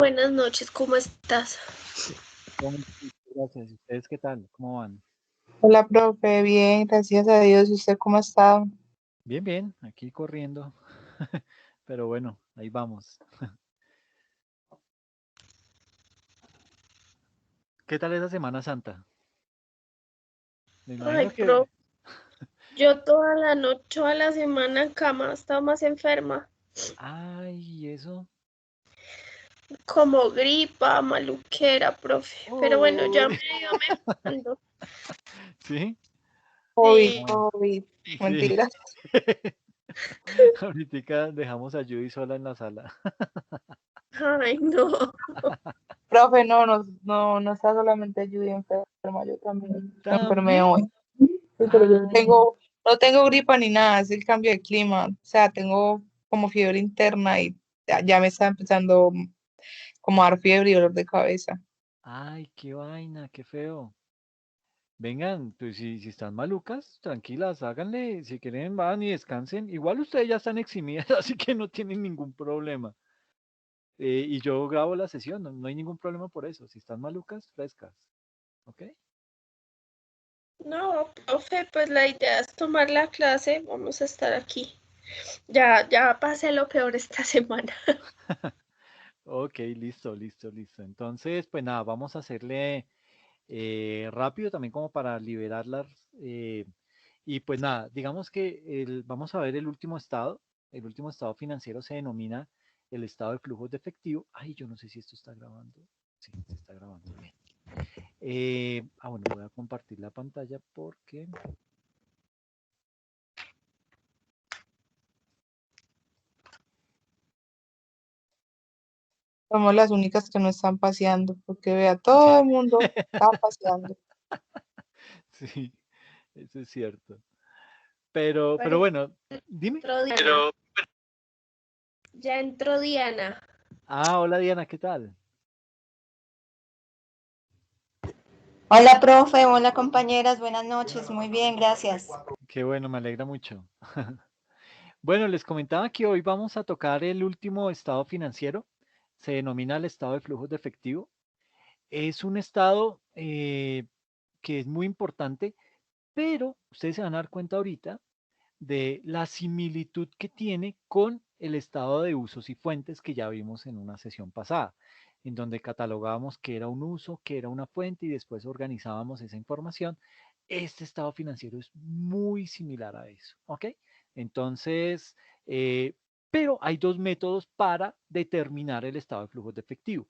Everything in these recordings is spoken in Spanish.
Buenas noches, ¿cómo estás? Gracias. ¿Y ustedes qué tal? ¿Cómo van? Hola, profe, bien, gracias a Dios. ¿Y usted cómo ha estado? Bien, bien, aquí corriendo. Pero bueno, ahí vamos. ¿Qué tal esa Semana Santa? Me Ay, imagino que... yo toda la noche, toda la semana en cama, estaba más enferma, Ay, eso. como gripa, maluquera, profe. Pero bueno, ya me Uy, he ido mejorando. ¿sí? COVID, Sí, Ah, COVID, sí. mentiras. Ahorita dejamos a Judy sola en la sala. ay, no. Profe, no está solamente Judy enferma, yo también me enfermé ¿También? hoy. Sí, pero yo Ay, no tengo gripa ni nada, es el cambio de clima. O sea, tengo como fiebre interna y ya me está empezando como a dar fiebre y dolor de cabeza. ay, qué vaina, qué feo. Vengan, pues si están malucas, tranquilas, háganle, si quieren van y descansen. Igual ustedes ya están eximidas, así que no tienen ningún problema. Y yo grabo la sesión, no hay ningún problema por eso. Si están malucas, frescas. ¿Ok? No, profe, pues la idea es tomar la clase, vamos a estar aquí. Ya pasé lo peor esta semana. Ok, listo, listo, listo. Entonces, pues nada, vamos a hacerle rápido también como para liberarlas. Y pues nada, digamos que vamos a ver el último estado. El último estado financiero se denomina el estado de flujos de efectivo. Ay, yo no sé si esto está grabando. Sí, se está grabando bien. Bueno, voy a compartir la pantalla porque... Somos las únicas que no están paseando, porque vea, todo el mundo está paseando. Sí, eso es cierto. Pero Parece bueno, dime. entró Diana. Ya entró Diana. Ah, hola Diana, ¿qué tal? Hola, profe, hola, compañeras, buenas noches, muy bien, gracias. Qué bueno, me alegra mucho. Bueno, les comentaba que hoy vamos a tocar el último estado financiero. Se denomina el estado de flujos de efectivo. Es un estado que es muy importante, pero ustedes se van a dar cuenta ahorita de la similitud que tiene con el estado de usos y fuentes que ya vimos en una sesión pasada, en donde catalogábamos qué era un uso, qué era una fuente y después organizábamos esa información. Este estado financiero es muy similar a eso, ¿ok? Entonces, eh, pero hay dos métodos para determinar el estado de flujos de efectivo.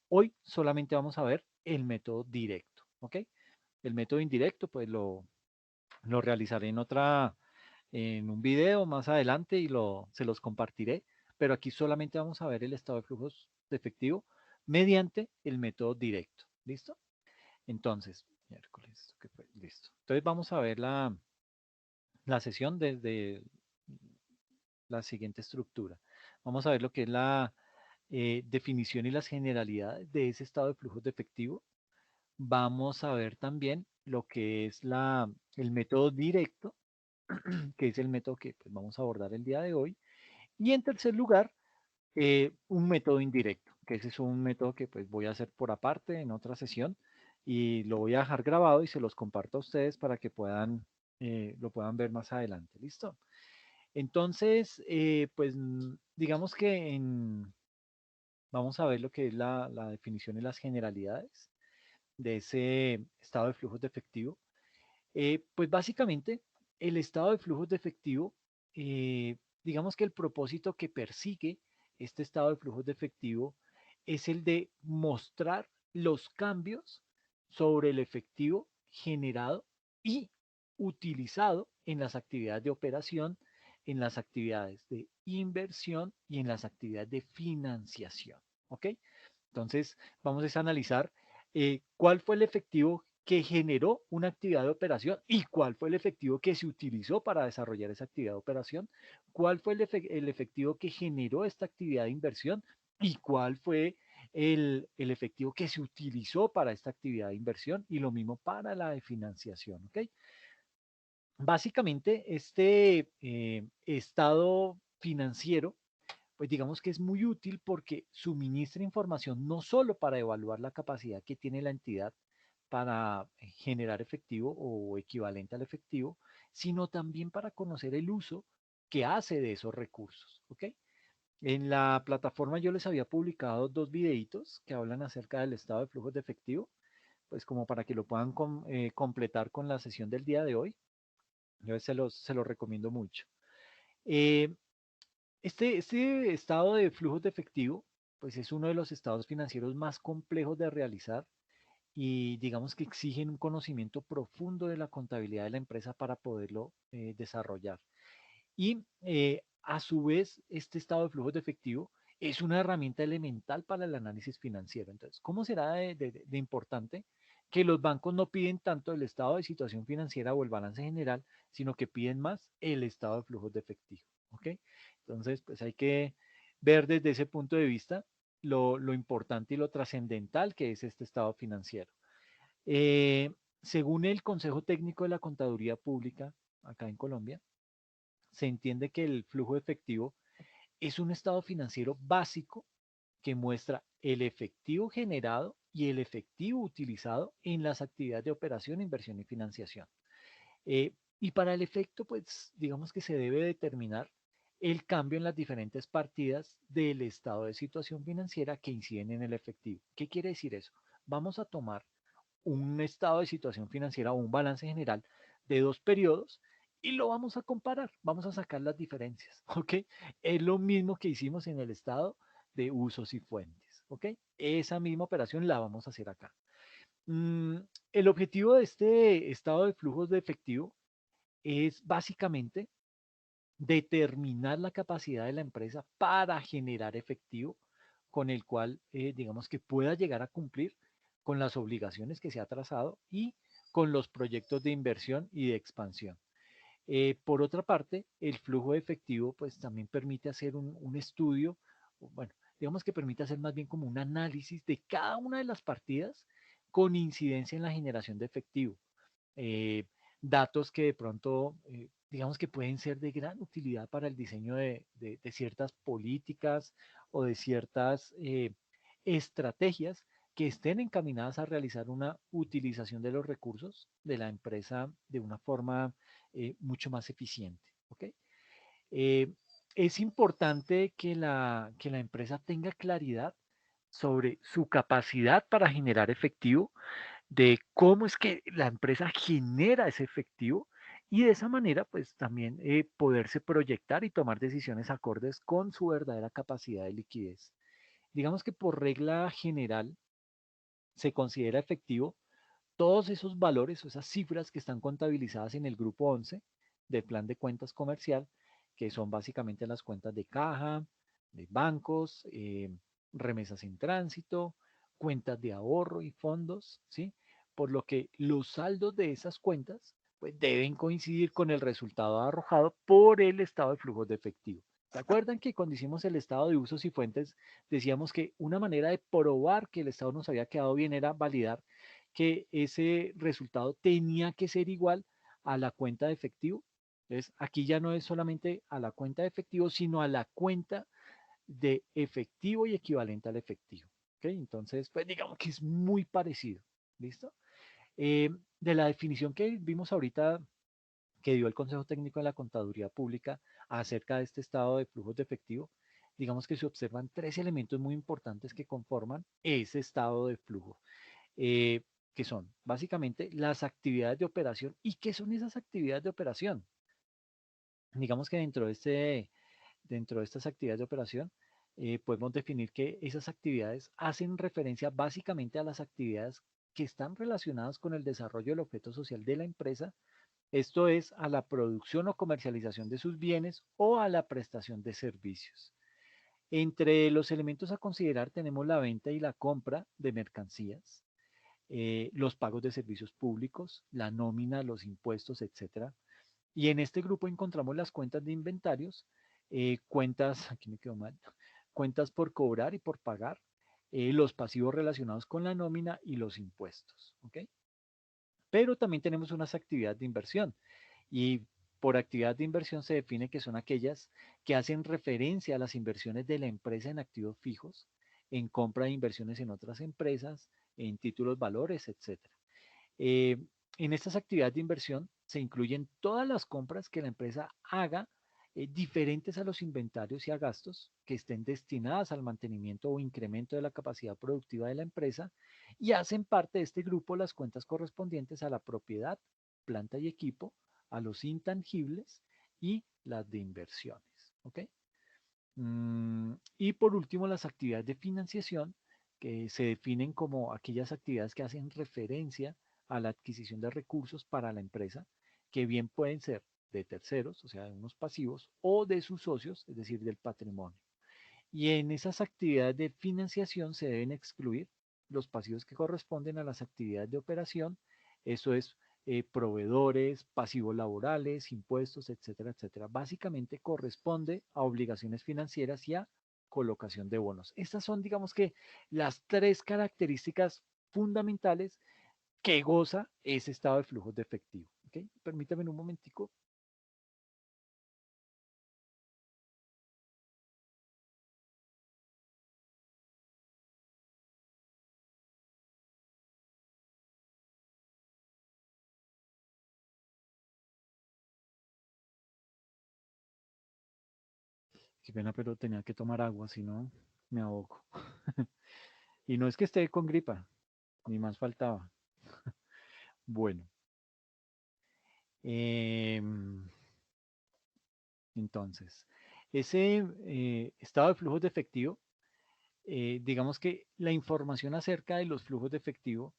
Hoy solamente vamos a ver el método directo, ¿ok? El método indirecto, pues lo realizaré en un video más adelante y se los compartiré, pero aquí solamente vamos a ver el estado de flujos de efectivo mediante el método directo. ¿Listo? Entonces, miércoles, ¿qué fue? Listo. Entonces vamos a ver la sesión desde la siguiente estructura. Vamos a ver lo que es la definición y las generalidades de ese estado de flujos de efectivo. Vamos a ver también lo que es el método directo, que es el método que pues, vamos a abordar el día de hoy. Y en tercer lugar, un método indirecto, que ese es un método que pues voy a hacer por aparte en otra sesión y lo voy a dejar grabado y se los comparto a ustedes para que lo puedan ver más adelante. ¿Listo? Entonces, pues digamos que vamos a ver lo que es la definición y las generalidades de ese estado de flujos de efectivo. Pues básicamente, el estado de flujos de efectivo, digamos que el propósito que persigue este estado de flujos de efectivo es el de mostrar los cambios sobre el efectivo generado y utilizado en las actividades de operación, en las actividades de inversión y en las actividades de financiación. ¿Ok? Entonces, vamos a analizar cuál fue el efectivo que generó una actividad de operación y cuál fue el efectivo que se utilizó para desarrollar esa actividad de operación, cuál fue el efectivo que generó esta actividad de inversión y cuál fue el efectivo que se utilizó para esta actividad de inversión y lo mismo para la de financiación. ¿Ok? Básicamente, este estado financiero pues digamos que es muy útil porque suministra información no solo para evaluar la capacidad que tiene la entidad para generar efectivo o equivalente al efectivo, sino también para conocer el uso que hace de esos recursos, ¿ok? En la plataforma yo les había publicado dos videitos que hablan acerca del estado de flujos de efectivo, pues como para que lo puedan completar con la sesión del día de hoy. Yo se los recomiendo mucho. Eh, este estado de flujos de efectivo, pues es uno de los estados financieros más complejos de realizar y digamos que exigen un conocimiento profundo de la contabilidad de la empresa para poderlo desarrollar. Y a su vez, este estado de flujos de efectivo es una herramienta elemental para el análisis financiero. Entonces, ¿cómo será de importante que los bancos no piden tanto el estado de situación financiera o el balance general, sino que piden más el estado de flujos de efectivo? ¿Ok? Entonces, pues hay que ver desde ese punto de vista lo importante y lo trascendental que es este estado financiero. Eh, Según el Consejo Técnico de la Contaduría Pública, acá en Colombia, se entiende que el flujo efectivo es un estado financiero básico que muestra el efectivo generado y el efectivo utilizado en las actividades de operación, inversión y financiación. Y para el efecto, pues digamos que se debe determinar el cambio en las diferentes partidas del estado de situación financiera que inciden en el efectivo. ¿Qué quiere decir eso? Vamos a tomar un estado de situación financiera o un balance general de dos periodos y lo vamos a comparar, vamos a sacar las diferencias, ¿ok? Es lo mismo que hicimos en el estado de usos y fuentes, ¿ok? Esa misma operación la vamos a hacer acá. Mm, el objetivo de este estado de flujos de efectivo es básicamente determinar la capacidad de la empresa para generar efectivo con el cual, digamos que pueda llegar a cumplir con las obligaciones que se ha trazado y con los proyectos de inversión y de expansión. Por otra parte, el flujo de efectivo pues también permite hacer un estudio, bueno, digamos que permite hacer más bien como un análisis de cada una de las partidas con incidencia en la generación de efectivo. eh, Datos que de pronto, digamos que pueden ser de gran utilidad para el diseño de ciertas políticas o de ciertas estrategias que estén encaminadas a realizar una utilización de los recursos de la empresa de una forma mucho más eficiente. ¿Ok? Eh, es importante que la empresa tenga claridad sobre su capacidad para generar efectivo, de cómo es que la empresa genera ese efectivo y de esa manera pues también poderse proyectar y tomar decisiones acordes con su verdadera capacidad de liquidez. Digamos que por regla general se considera efectivo todos esos valores o esas cifras que están contabilizadas en el grupo 11 del plan de cuentas comercial, que son básicamente las cuentas de caja, de bancos, remesas en tránsito, cuentas de ahorro y fondos, ¿sí? Por lo que los saldos de esas cuentas pues, deben coincidir con el resultado arrojado por el estado de flujos de efectivo. ¿Se acuerdan que cuando hicimos el estado de usos y fuentes decíamos que una manera de probar que el estado nos había quedado bien era validar que ese resultado tenía que ser igual a la cuenta de efectivo? Entonces, aquí ya no es solamente a la cuenta de efectivo, sino a la cuenta de efectivo y equivalente al efectivo. ¿Ok? Entonces, pues digamos que es muy parecido. ¿Listo? De la definición que vimos ahorita que dio el Consejo Técnico de la Contaduría Pública acerca de este estado de flujos de efectivo, digamos que se observan tres elementos muy importantes que conforman ese estado de flujo, eh, que son básicamente las actividades de operación. ¿Y qué son esas actividades de operación? Digamos que dentro de estas actividades de operación, podemos definir que esas actividades hacen referencia básicamente a las actividades que están relacionadas con el desarrollo del objeto social de la empresa, esto es, a la producción o comercialización de sus bienes o a la prestación de servicios. Entre los elementos a considerar tenemos la venta y la compra de mercancías, los pagos de servicios públicos, la nómina, los impuestos, etcétera. Y en este grupo encontramos las cuentas de inventarios, cuentas, aquí me quedó mal, cuentas por cobrar y por pagar, los pasivos relacionados con la nómina y los impuestos. ¿Ok? Pero también tenemos unas actividades de inversión y Por actividad de inversión se define que son aquellas que hacen referencia a las inversiones de la empresa en activos fijos, en compra de inversiones en otras empresas, en títulos, valores, etcétera. Eh, en estas actividades de inversión se incluyen todas las compras que la empresa haga diferentes a los inventarios y a gastos que estén destinadas al mantenimiento o incremento de la capacidad productiva de la empresa y hacen parte de este grupo las cuentas correspondientes a la propiedad, planta y equipo, a los intangibles y las de inversiones. ¿Ok? Y por último, las actividades de financiación, que se definen como aquellas actividades que hacen referencia a la adquisición de recursos para la empresa, que bien pueden ser de terceros, o sea, de unos pasivos, o de sus socios, es decir, del patrimonio. Y en esas actividades de financiación se deben excluir los pasivos que corresponden a las actividades de operación, eso es proveedores, pasivos laborales, impuestos, etcétera, etcétera. Básicamente corresponde a obligaciones financieras y a colocación de bonos. Estas son, digamos que, las tres características fundamentales que goza ese estado de flujos de efectivo. ¿Okay? Permítame un momentico. Qué pena, pero tenía que tomar agua, si no me ahogo. Y no es que esté con gripa, ni más faltaba. Bueno, em, entonces, ese estado de flujos de efectivo, digamos que la información acerca de los flujos de efectivo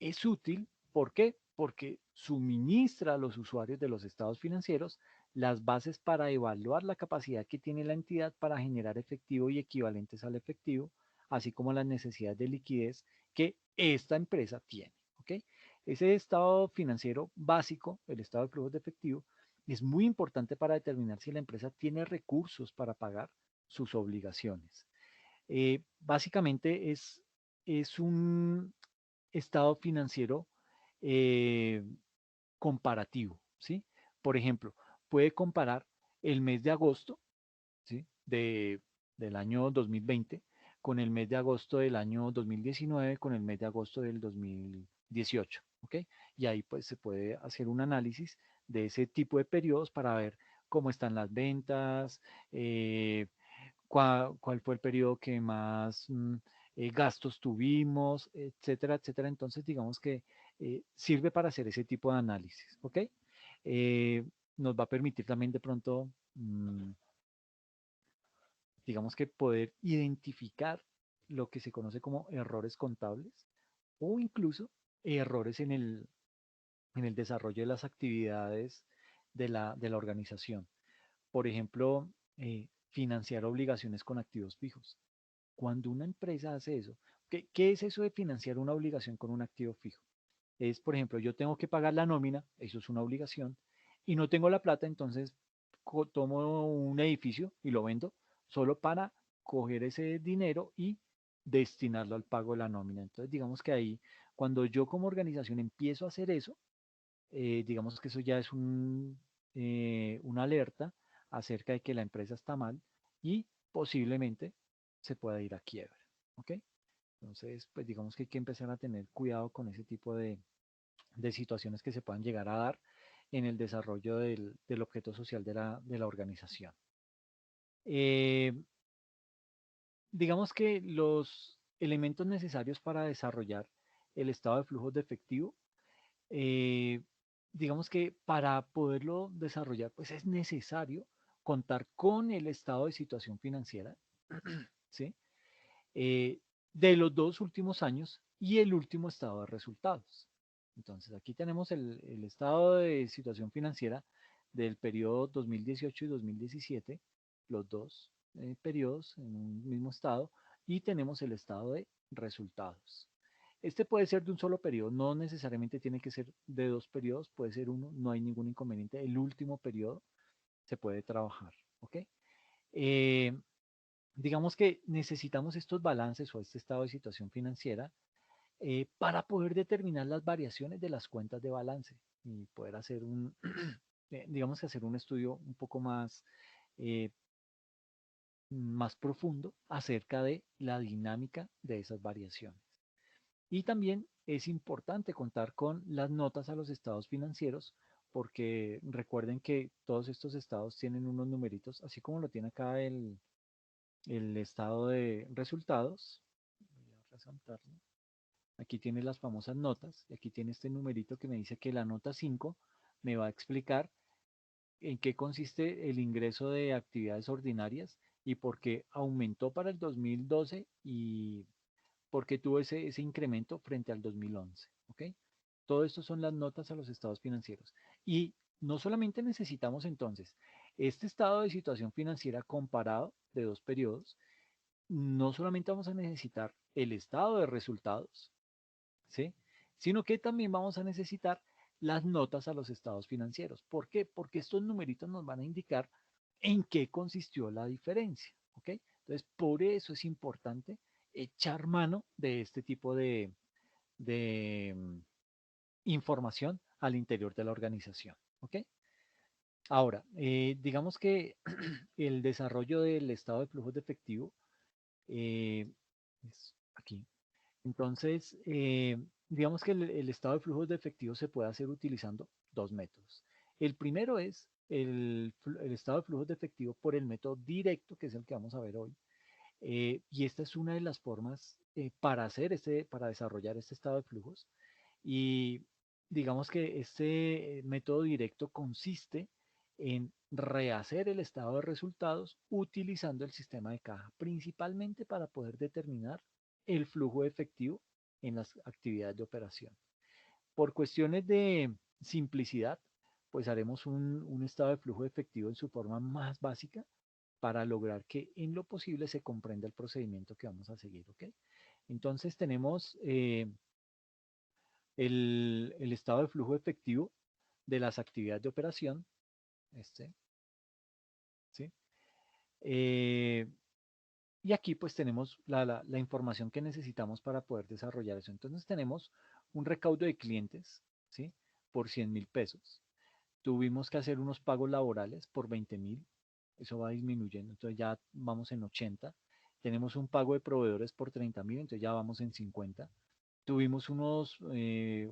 es útil. ¿Por qué? Porque suministra a los usuarios de los estados financieros las bases para evaluar la capacidad que tiene la entidad para generar efectivo y equivalentes al efectivo, así como las necesidades de liquidez que esta empresa tiene. ¿Ok? Ese estado financiero básico, el estado de flujos de efectivo, es muy importante para determinar si la empresa tiene recursos para pagar sus obligaciones. Básicamente es un estado financiero eh, comparativo, ¿sí? Por ejemplo, puede comparar el mes de agosto, ¿sí? Del año 2020 con el mes de agosto del año 2019 con el mes de agosto del 2018, ¿ok? Y ahí pues se puede hacer un análisis de ese tipo de periodos para ver cómo están las ventas, cuál fue el periodo que más gastos tuvimos, etcétera, etcétera. Entonces, digamos que sirve para hacer ese tipo de análisis, ¿ok? Eh, Nos va a permitir también de pronto, digamos que poder identificar lo que se conoce como errores contables o incluso errores en el desarrollo de las actividades de la organización. Por ejemplo, financiar obligaciones con activos fijos. Cuando una empresa hace eso, ¿qué es eso de financiar una obligación con un activo fijo? Es, por ejemplo, yo tengo que pagar la nómina, eso es una obligación, y no tengo la plata, entonces tomo un edificio y lo vendo solo para coger ese dinero y destinarlo al pago de la nómina. Entonces, digamos que ahí, cuando yo como organización empiezo a hacer eso, digamos que eso ya es una alerta acerca de que la empresa está mal y posiblemente se pueda ir a quiebra. ¿Ok? Entonces, pues digamos que hay que empezar a tener cuidado con ese tipo de situaciones que se puedan llegar a dar en el desarrollo del objeto social de la organización. Eh, digamos que los elementos necesarios para desarrollar el estado de flujos de efectivo, eh, digamos que para poderlo desarrollar, pues es necesario contar con el estado de situación financiera, ¿sí? Eh, de los dos últimos años y el último estado de resultados. Entonces, aquí tenemos el estado de situación financiera del periodo 2018 y 2017, los dos periodos en un mismo estado, y tenemos el estado de resultados. Este puede ser de un solo periodo, no necesariamente tiene que ser de dos periodos, puede ser uno, no hay ningún inconveniente. El último periodo se puede trabajar, ¿ok? Eh, digamos que necesitamos estos balances o este estado de situación financiera para poder determinar las variaciones de las cuentas de balance y poder hacer digamos que hacer un estudio un poco eh, más profundo acerca de la dinámica de esas variaciones. Y también es importante contar con las notas a los estados financieros, porque recuerden que todos estos estados tienen unos numeritos, así como lo tiene acá el estado de resultados. Voy a resaltarlo. Aquí tiene las famosas notas y aquí tiene este numerito que me dice que la nota 5 me va a explicar en qué consiste el ingreso de actividades ordinarias y por qué aumentó para el 2012 y por qué tuvo ese incremento frente al 2011. ¿Ok? Todo esto son las notas a los estados financieros. Y no solamente necesitamos entonces este estado de situación financiera comparado de dos periodos, no solamente vamos a necesitar el estado de resultados, ¿sí? Sino que también vamos a necesitar las notas a los estados financieros. ¿Por qué? Porque estos numeritos nos van a indicar en qué consistió la diferencia, ¿ok? Entonces, por eso es importante echar mano de este tipo de información al interior de la organización, ¿ok? Ahora, digamos que el desarrollo del estado de flujos de efectivo es aquí. Entonces, digamos que el estado de flujos de efectivo se puede hacer utilizando dos métodos. El primero es el estado de flujos de efectivo por el método directo, que es el que vamos a ver hoy. Y esta es una de las formas para desarrollar este estado de flujos. Y digamos que este método directo consiste en rehacer el estado de resultados utilizando el sistema de caja, principalmente para poder determinar el flujo efectivo en las actividades de operación. Por cuestiones de simplicidad, pues haremos un estado de flujo efectivo en su forma más básica para lograr que en lo posible se comprenda el procedimiento que vamos a seguir, ¿ok? Entonces tenemos el estado de flujo efectivo de las actividades de operación, ¿sí? Eh, y aquí pues tenemos la información que necesitamos para poder desarrollar eso. Entonces tenemos un recaudo de clientes, ¿sí? Por 100.000 pesos. Tuvimos que hacer unos pagos laborales por 20.000, eso va disminuyendo, entonces ya vamos en 80. Tenemos un pago de proveedores por 30.000, entonces ya vamos en 50. Tuvimos unos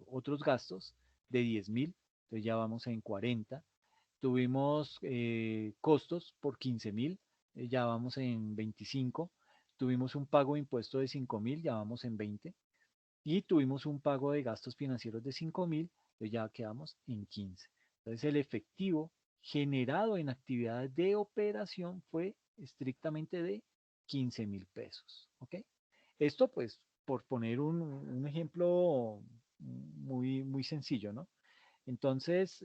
otros gastos de 10.000, entonces ya vamos en 40. Tuvimos costos por 15.000, ya vamos en 25. Tuvimos un pago de impuesto de 5.000, ya vamos en 20. Y tuvimos un pago de gastos financieros de 5.000, entonces ya quedamos en 15. Entonces el efectivo generado en actividades de operación fue estrictamente de 15.000 pesos. ¿Ok? Esto pues por poner un ejemplo muy sencillo, ¿no? Entonces,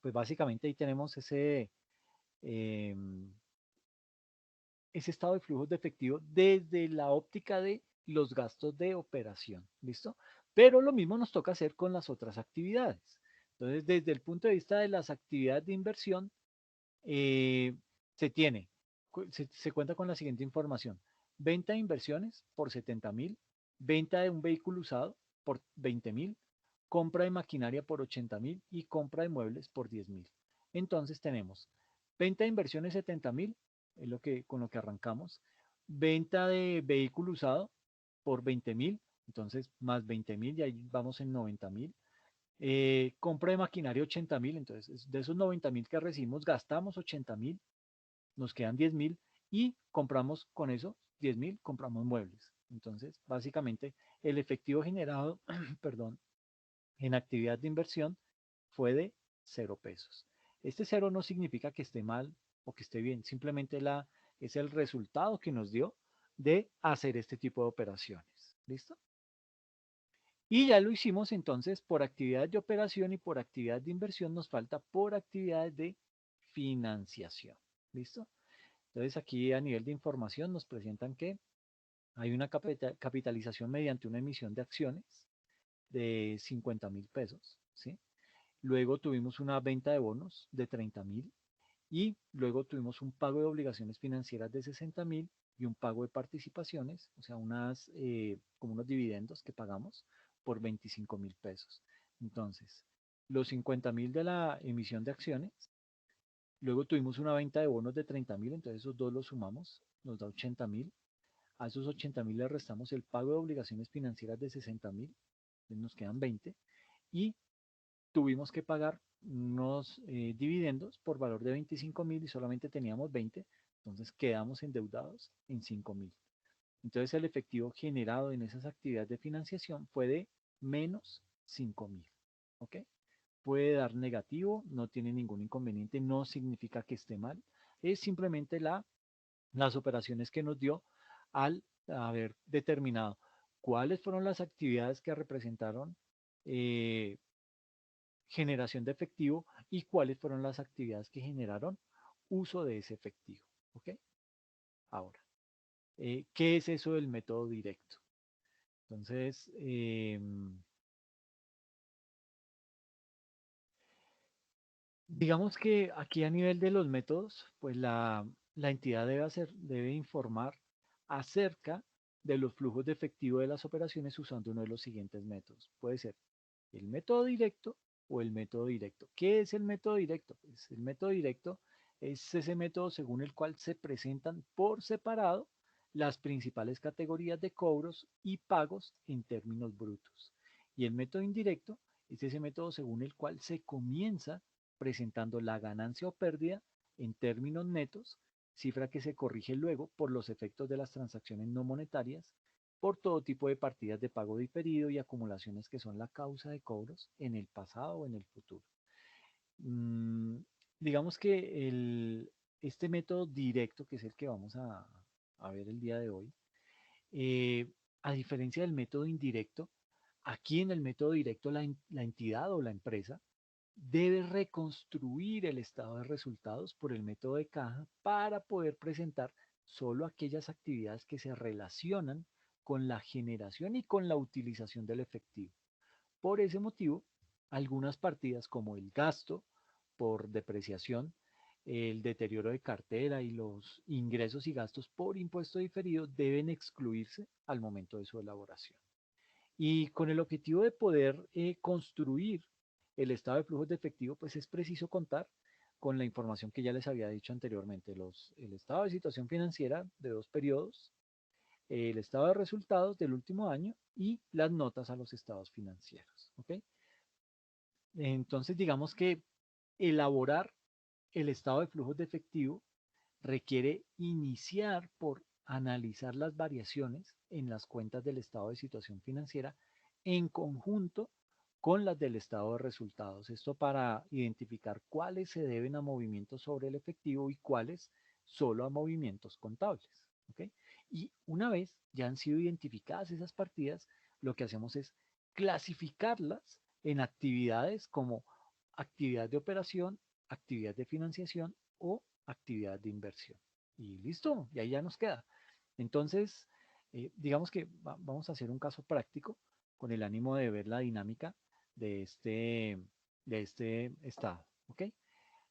pues básicamente ahí tenemos em, ese estado de flujos de efectivo desde la óptica de los gastos de operación, ¿listo? Pero lo mismo nos toca hacer con las otras actividades. Entonces, desde el punto de vista de las actividades de inversión, eh, se tiene, se cuenta con la siguiente información. Venta de inversiones por 70.000, venta de un vehículo usado por 20.000, compra de maquinaria por 80.000 y compra de muebles por 10.000. Entonces tenemos venta de inversiones 70.000, es con lo que arrancamos. Venta de vehículo usado por 20.000, entonces más 20.000, y ahí vamos en 90.000. Compra de maquinaria 80.000, entonces de esos 90.000 que recibimos gastamos 80.000, nos quedan 10.000 y compramos con eso 10.000, compramos muebles. Entonces, básicamente, el efectivo generado, perdón, en actividad de inversión fue de 0 pesos. Este cero no significa que esté mal o que esté bien, simplemente es el resultado que nos dio de hacer este tipo de operaciones. ¿Listo? Y ya lo hicimos entonces por actividades de operación y por actividades de inversión nos falta por actividades de financiación. ¿Listo? Entonces aquí a nivel de información nos presentan que hay una capitalización mediante una emisión de acciones de 50.000 pesos, ¿sí? Luego tuvimos una venta de bonos de 30.000 y luego tuvimos un pago de obligaciones financieras de 60.000 y un pago de participaciones, o sea, como unos dividendos que pagamos por 25.000 pesos. Entonces, los 50.000 de la emisión de acciones, luego tuvimos una venta de bonos de 30.000, entonces esos dos los sumamos, nos da 80.000. A esos 80.000 le restamos el pago de obligaciones financieras de 60.000, nos quedan 20, y tuvimos que pagar unos dividendos por valor de 25.000 y solamente teníamos 20, entonces quedamos endeudados en 5.000. Entonces el efectivo generado en esas actividades de financiación fue de menos 5.000. ¿Ok? Puede dar negativo, no tiene ningún inconveniente, no significa que esté mal, es simplemente las operaciones que nos dio al haber determinado cuáles fueron las actividades que representaron eh, generación de efectivo y cuáles fueron las actividades que generaron uso de ese efectivo. ¿Ok? Ahora, ¿qué es eso del método directo? Entonces, digamos que aquí a nivel de los métodos, pues la entidad debe informar acerca de los flujos de efectivo de las operaciones usando uno de los siguientes métodos. Puede ser el método directo o el método directo. ¿Qué es el método directo? Pues el método directo es ese método según el cual se presentan por separado las principales categorías de cobros y pagos en términos brutos. Y el método indirecto es ese método según el cual se comienza presentando la ganancia o pérdida en términos netos, cifra que se corrige luego por los efectos de las transacciones no monetarias, por todo tipo de partidas de pago diferido y acumulaciones que son la causa de cobros en el pasado o en el futuro. Mm, digamos que este método directo, que es el que vamos a ver el día de hoy, a diferencia del método indirecto, aquí en el método directo la entidad o la empresa debe reconstruir el estado de resultados por el método de caja para poder presentar solo aquellas actividades que se relacionan con la generación y con la utilización del efectivo. Por ese motivo, algunas partidas como el gasto por depreciación, el deterioro de cartera y los ingresos y gastos por impuesto diferido deben excluirse al momento de su elaboración. Y con el objetivo de poder construir el estado de flujos de efectivo, pues es preciso contar con la información que ya les había dicho anteriormente, el estado de situación financiera de 2 periodos, el estado de resultados del último año y las notas a los estados financieros. ¿Ok? Entonces, digamos que elaborar el estado de flujos de efectivo requiere iniciar por analizar las variaciones en las cuentas del estado de situación financiera en conjunto con las del estado de resultados. Esto para identificar cuáles se deben a movimientos sobre el efectivo y cuáles solo a movimientos contables. ¿Ok? Y una vez ya han sido identificadas esas partidas, lo que hacemos es clasificarlas en actividades como actividad de operación, actividad de financiación o actividad de inversión. Y listo, y ahí ya nos queda. Entonces, digamos que vamos a hacer un caso práctico con el ánimo de ver la dinámica de este estado. ¿Ok?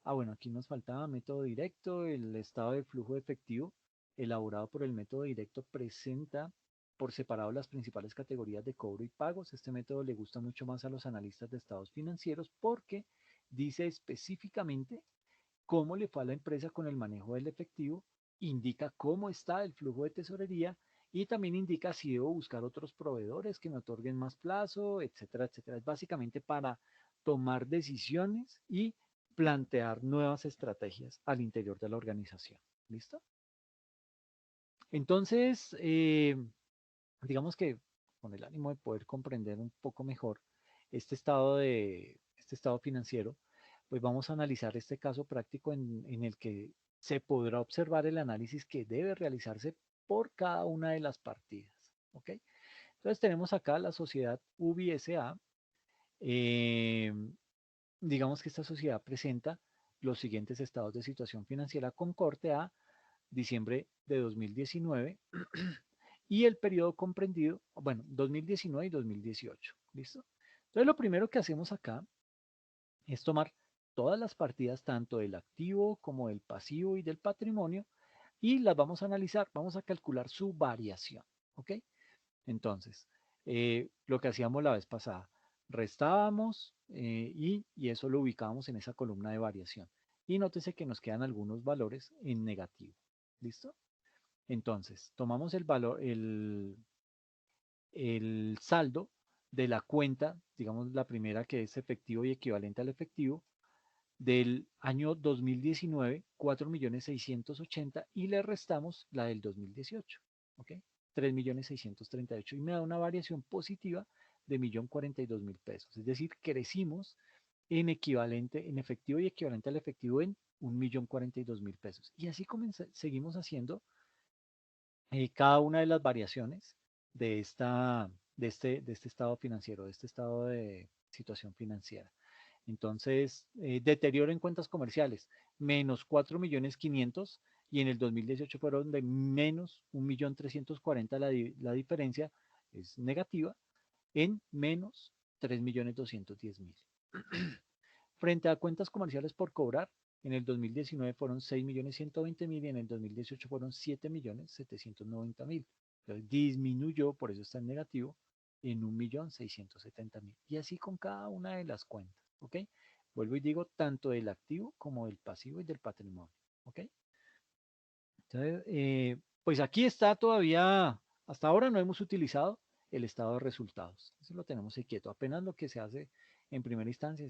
Bueno, aquí nos faltaba método directo, el estado de flujo de efectivo elaborado por el método directo presenta por separado las principales categorías de cobro y pagos. Este método le gusta mucho más a los analistas de estados financieros porque dice específicamente cómo le fue a la empresa con el manejo del efectivo, indica cómo está el flujo de tesorería y también indica si debo buscar otros proveedores que me otorguen más plazo, etcétera, etcétera. Es básicamente para tomar decisiones y plantear nuevas estrategias al interior de la organización. ¿Listo? Entonces, digamos que con el ánimo de poder comprender un poco mejor este estado financiero, pues vamos a analizar este caso práctico en el que se podrá observar el análisis que debe realizarse por cada una de las partidas. ¿Ok? Entonces tenemos acá la sociedad UBI S.A. Digamos que esta sociedad presenta los siguientes estados de situación financiera con corte a diciembre de 2019 y el periodo comprendido, bueno, 2019 y 2018. ¿Listo? Entonces lo primero que hacemos acá es tomar todas las partidas, tanto del activo como del pasivo y del patrimonio, y las vamos a analizar, vamos a calcular su variación. ¿Ok? Entonces, lo que hacíamos la vez pasada, restábamos y eso lo ubicábamos en esa columna de variación. Y nótese que nos quedan algunos valores en negativo. ¿Listo? Entonces, tomamos el valor, el saldo de la cuenta, digamos la primera que es efectivo y equivalente al efectivo, del año 2019, 4.680.000 y le restamos la del 2018, ¿ok? 3.638.000 y me da una variación positiva de 1.042.000 pesos. Es decir, crecimos en equivalente, en efectivo y equivalente al efectivo en 1.042.000 pesos. Y así seguimos haciendo cada una de las variaciones de, de este estado financiero, de este estado de situación financiera. Entonces, deterioro en cuentas comerciales, menos 4.500.000 y en el 2018 fueron de menos 1.340.000, la diferencia es negativa en menos 3.210.000. Frente a cuentas comerciales por cobrar, en el 2019 fueron 6.120.000 y en el 2018 fueron 7.790.000. Disminuyó, por eso está en negativo, en 1.670.000. Y así con cada una de las cuentas. ¿Ok? Vuelvo y digo, tanto del activo como del pasivo y del patrimonio. ¿Ok? Entonces, pues aquí está todavía, hasta ahora no hemos utilizado el estado de resultados. Eso lo tenemos ahí quieto. Apenas lo que se hace en primera instancia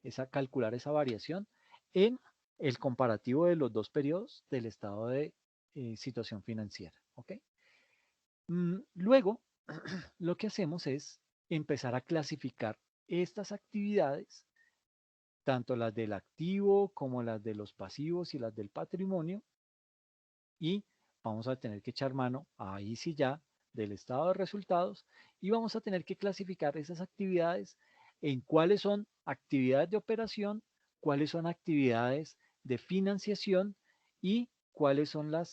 es calcular esa variación en el comparativo de los dos periodos del estado de situación financiera. ¿Ok? Luego, lo que hacemos es empezar a clasificar estas actividades, tanto las del activo como las de los pasivos y las del patrimonio, y vamos a tener que echar mano, ahí sí ya, del estado de resultados y vamos a tener que clasificar esas actividades en cuáles son actividades de operación, cuáles son actividades de financiación y cuáles son la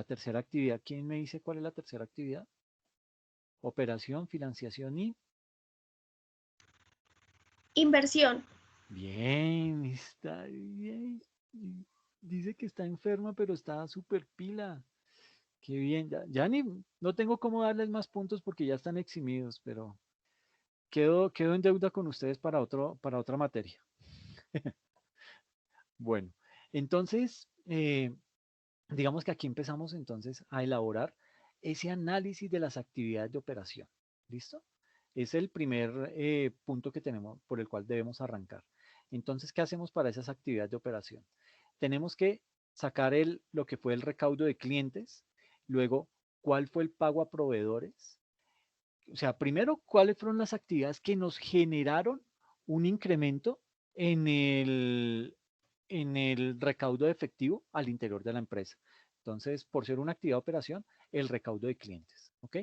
tercera actividad. ¿Quién me dice cuál es la tercera actividad? Operación, financiación y... Inversión. Bien, está bien. Dice que está enferma, pero está súper pila. Qué bien, ya ni, no tengo cómo darles más puntos porque ya están eximidos, pero quedo en deuda con ustedes para otra materia. Bueno, entonces, digamos que aquí empezamos entonces a elaborar ese análisis de las actividades de operación. ¿Listo? Es el primer punto que tenemos por el cual debemos arrancar. Entonces, ¿qué hacemos para esas actividades de operación? Tenemos que sacar lo que fue el recaudo de clientes, luego, ¿cuál fue el pago a proveedores? O sea, primero, ¿cuáles fueron las actividades que nos generaron un incremento en en el recaudo de efectivo al interior de la empresa? Entonces, por ser una actividad de operación, el recaudo de clientes, ¿ok?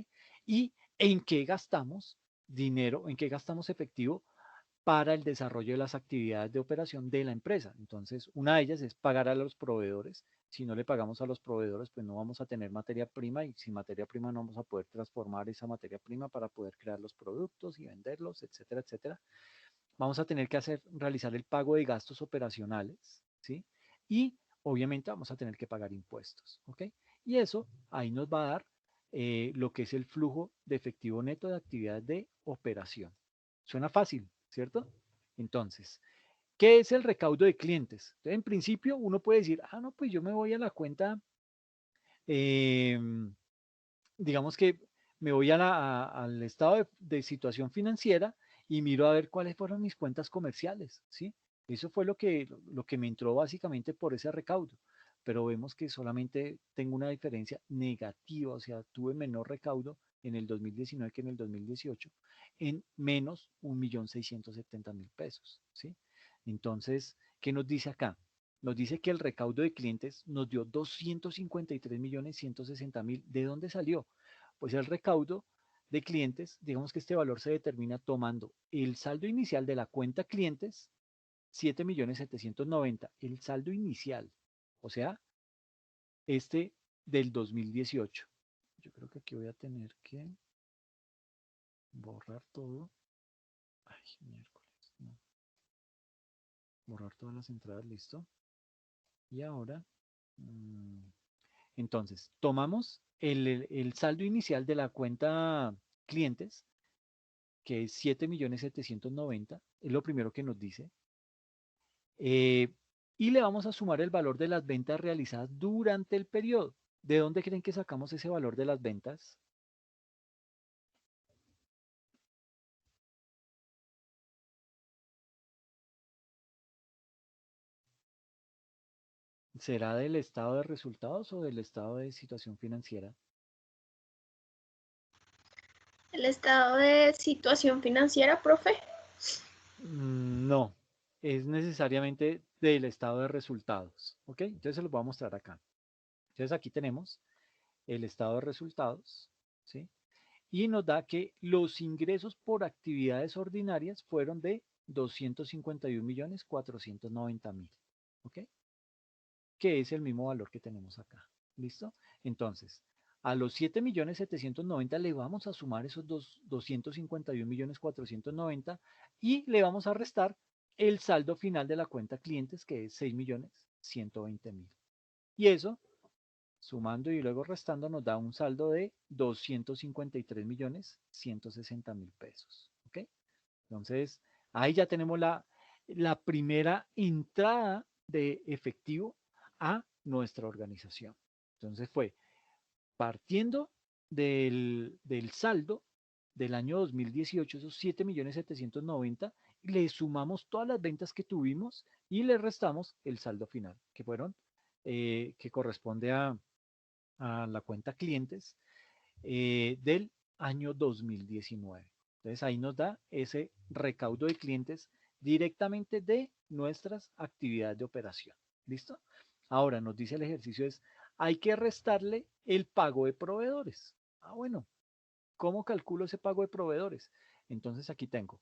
¿Y en qué gastamos dinero, en qué gastamos efectivo para el desarrollo de las actividades de operación de la empresa? Entonces, una de ellas es pagar a los proveedores. Si no le pagamos a los proveedores, pues no vamos a tener materia prima y sin materia prima no vamos a poder transformar esa materia prima para poder crear los productos y venderlos, etcétera, etcétera. Vamos a tener que realizar el pago de gastos operacionales, ¿sí? Y obviamente vamos a tener que pagar impuestos, ¿ok? Y eso ahí nos va a dar lo que es el flujo de efectivo neto de actividades de operación. Suena fácil, ¿cierto? Entonces, ¿qué es el recaudo de clientes? Entonces, en principio, uno puede decir, ah, no, pues yo me voy a la cuenta, eh, digamos que me voy al estado de situación financiera y miro a ver cuáles fueron mis cuentas comerciales, ¿sí? Eso fue lo que me entró básicamente por ese recaudo, pero vemos que solamente tengo una diferencia negativa, o sea, tuve menor recaudo en el 2019 que en el 2018, en menos 1.670.000 pesos, ¿sí? Entonces, ¿qué nos dice acá? Nos dice que el recaudo de clientes nos dio 253.160.000. ¿De dónde salió? Pues el recaudo de clientes, digamos que este valor se determina tomando el saldo inicial de la cuenta clientes, 7.790.000, el saldo inicial, o sea, este del 2018. Yo creo que aquí voy a tener que borrar todo. Ay, miércoles, no. Borrar todas las entradas, listo. Y ahora, entonces, tomamos el saldo inicial de la cuenta clientes, que es 7.790.000, es lo primero que nos dice. Y le vamos a sumar el valor de las ventas realizadas durante el periodo. ¿De dónde creen que sacamos ese valor de las ventas? ¿Será del estado de resultados o del estado de situación financiera? El estado de situación financiera, profe. No, es necesariamente del estado de resultados. ¿Ok? Entonces se los voy a mostrar acá. Entonces aquí tenemos el estado de resultados, ¿sí? Y nos da que los ingresos por actividades ordinarias fueron de 251.490.000, ¿ok? Que es el mismo valor que tenemos acá, ¿listo? Entonces, a los 7.790.000 le vamos a sumar esos 251.490.000 y le vamos a restar el saldo final de la cuenta clientes, que es 6.120.000. Y eso, sumando y luego restando, nos da un saldo de 253.160.000 pesos. ¿Ok? Entonces, ahí ya tenemos la primera entrada de efectivo a nuestra organización. Entonces fue partiendo del saldo del año 2018, esos 7.790.000, le sumamos todas las ventas que tuvimos y le restamos el saldo final, que fueron, que corresponde a la cuenta clientes del año 2019. Entonces ahí nos da ese recaudo de clientes directamente de nuestras actividades de operación. ¿Listo? Ahora nos dice el ejercicio es, hay que restarle el pago de proveedores. Ah, bueno, ¿cómo calculo ese pago de proveedores? Entonces aquí tengo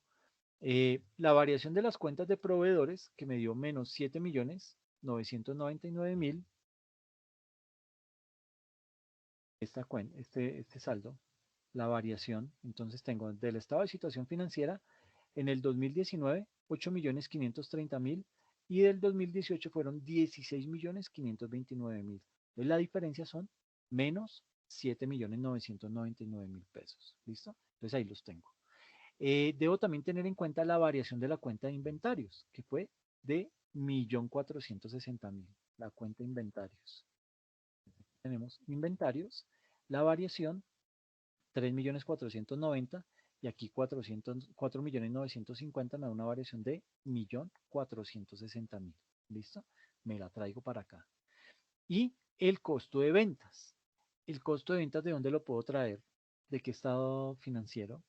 la variación de las cuentas de proveedores que me dio menos 7.999.000. Este saldo, la variación, entonces tengo del estado de situación financiera en el 2019, 8.530.000 y del 2018 fueron 16.529.000. Entonces la diferencia son menos 7.999.000 pesos. ¿Listo? Entonces ahí los tengo. Debo también tener en cuenta la variación de la cuenta de inventarios, que fue de 1.460.000, la cuenta de inventarios. Tenemos inventarios, la variación 3.490.000 y aquí 4.950.000 me da una variación de 1.460.000. ¿Listo? Me la traigo para acá. Y el costo de ventas. El costo de ventas, ¿de dónde lo puedo traer? ¿De qué estado financiero?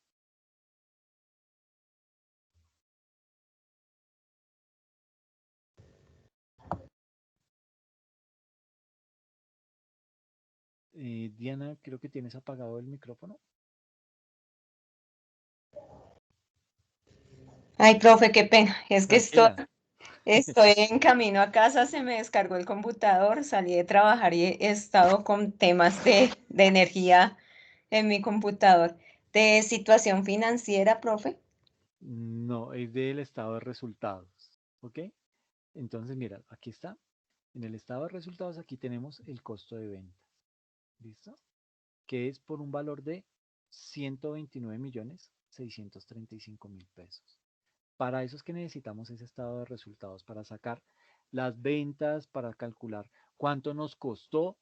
Diana, creo que tienes apagado el micrófono. Ay, profe, qué pena. Es que Tranquila. estoy en camino a casa, se me descargó el computador, salí de trabajar y he estado con temas de energía en mi computador. De situación financiera, profe. No, es del estado de resultados. ¿Ok? Entonces, mira, aquí está. En el estado de resultados, aquí tenemos el costo de ventas. ¿Listo? Que es por un valor de 129.635.000 pesos. Para eso es que necesitamos ese estado de resultados, para sacar las ventas, para calcular cuánto nos costó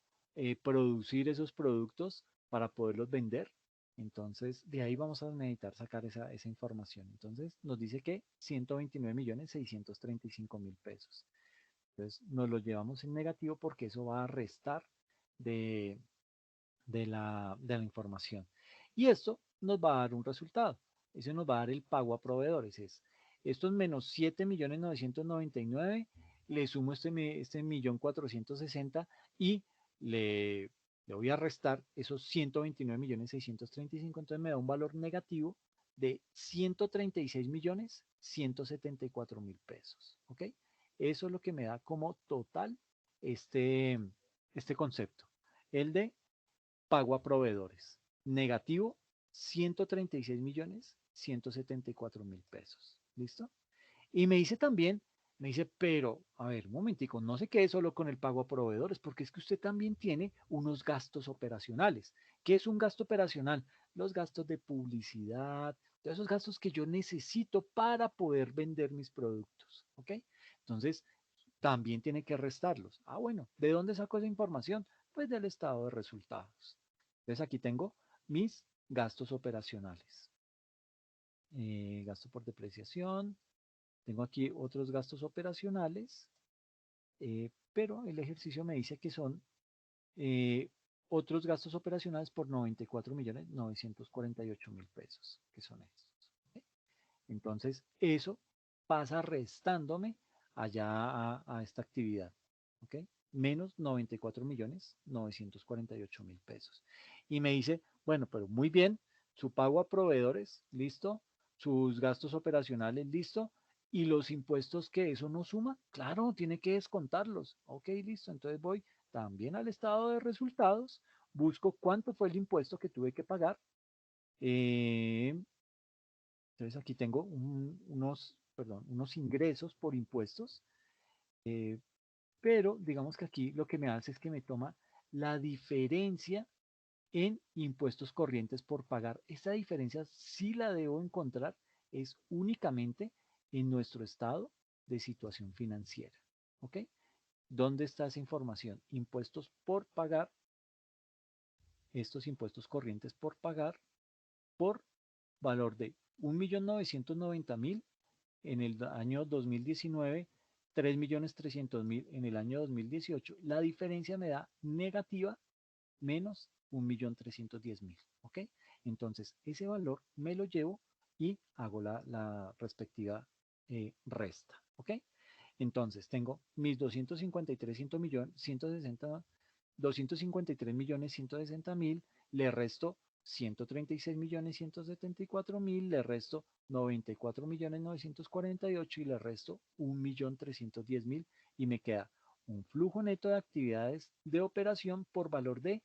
producir esos productos para poderlos vender. Entonces, de ahí vamos a necesitar sacar esa información. Entonces, nos dice que 129.635.000 pesos. Entonces, nos lo llevamos en negativo porque eso va a restar de, de la información. Y esto nos va a dar un resultado. Eso nos va a dar el pago a proveedores. Estos menos 7.999.000, le sumo este 1.460.000 y le voy a restar esos 129.635.000. Entonces me da un valor negativo de 136.174.000 pesos. ¿Ok? Eso es lo que me da como total este concepto. El de pago a proveedores. Negativo, 136.174.000 pesos. ¿Listo? Y me dice también, me dice, pero, a ver, un momentico, no se quede solo con el pago a proveedores, porque es que usted también tiene unos gastos operacionales. ¿Qué es un gasto operacional? Los gastos de publicidad, Todos esos gastos que yo necesito para poder vender mis productos, ¿ok? Entonces, también tiene que restarlos. Ah, bueno, ¿de dónde saco esa información? Pues del estado de resultados. Entonces, aquí tengo mis gastos operacionales. Gasto por depreciación. Tengo aquí otros gastos operacionales, pero el ejercicio me dice que son eh, otros gastos operacionales por 94.948.000 pesos, que son estos. ¿Ok? Entonces, eso pasa restándome allá a esta actividad. ¿Ok? Menos 94.948.000 pesos. Y me dice, bueno, pero muy bien, su pago a proveedores, listo, sus gastos operacionales, listo, y los impuestos que eso no suma, claro, tiene que descontarlos. Ok, listo, entonces voy también al estado de resultados, busco cuánto fue el impuesto que tuve que pagar. Entonces aquí tengo unos ingresos por impuestos, eh, pero digamos que aquí lo que me hace es que me toma la diferencia en impuestos corrientes por pagar. Esta diferencia sí la debo encontrar, es únicamente en nuestro estado de situación financiera. ¿Ok? ¿Dónde está esa información? Impuestos por pagar, estos impuestos corrientes por pagar, por valor de 1.990.000 en el año 2019, 3.300.000 en el año 2018. La diferencia me da negativa menos 1.310.000. ¿Ok? Entonces, ese valor me lo llevo y hago la respectiva resta. ¿Ok? Entonces, tengo mis 253.160.253.160.000, le resto 136.174.000, le resto 94.948.000 y le resto 1.310.000 y me queda un flujo neto de actividades de operación por valor de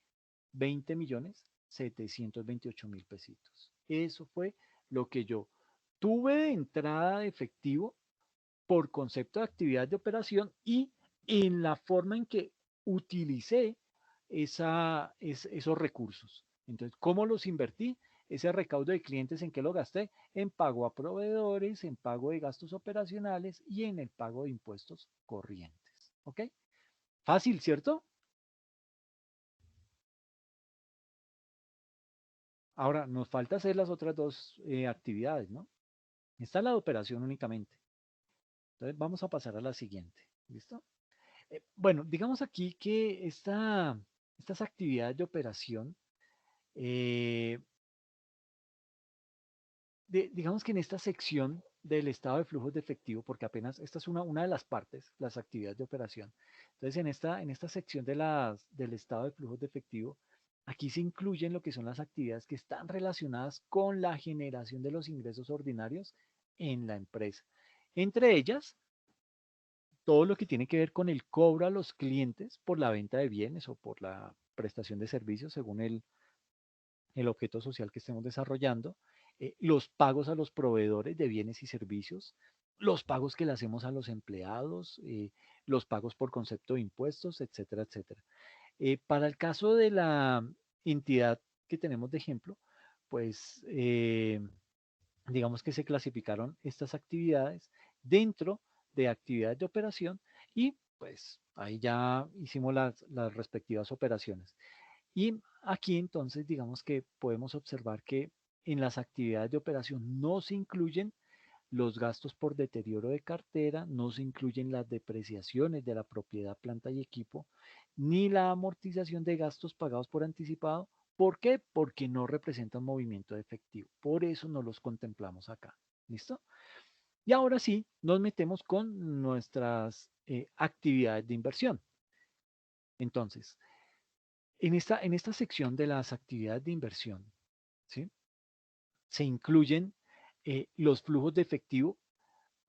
20.728.000 pesitos. Eso fue lo que yo tuve de entrada de efectivo por concepto de actividad de operación y en la forma en que utilicé esos recursos. Entonces, ¿cómo los invertí? Ese recaudo de clientes, ¿en qué lo gasté? En pago a proveedores, en pago de gastos operacionales y en el pago de impuestos corrientes. ¿Ok? Fácil, ¿cierto? Ahora, nos falta hacer las otras dos actividades, ¿no? Esta es la de operación únicamente. Entonces, vamos a pasar a la siguiente. ¿Listo? Bueno, digamos aquí que estas actividades de operación, eh, digamos que en esta sección del estado de flujos de efectivo, porque apenas esta es una de las partes, las actividades de operación. Entonces, en esta sección del estado de flujos de efectivo, aquí se incluyen lo que son las actividades que están relacionadas con la generación de los ingresos ordinarios en la empresa. Entre ellas, todo lo que tiene que ver con el cobro a los clientes por la venta de bienes o por la prestación de servicios según el objeto social que estemos desarrollando, los pagos a los proveedores de bienes y servicios, los pagos que le hacemos a los empleados, los pagos por concepto de impuestos, etcétera, etcétera. Para el caso de la entidad que tenemos de ejemplo, pues digamos que se clasificaron estas actividades dentro de actividades de operación y pues ahí ya hicimos las respectivas operaciones. Y aquí entonces digamos que podemos observar que en las actividades de operación no se incluyen los gastos por deterioro de cartera, no se incluyen las depreciaciones de la propiedad, planta y equipo, ni la amortización de gastos pagados por anticipado. ¿Por qué? Porque no representan movimiento de efectivo. Por eso no los contemplamos acá. ¿Listo? Y ahora sí, nos metemos con nuestras actividades de inversión. Entonces, en esta sección de las actividades de inversión, ¿sí? Se incluyen los flujos de efectivo,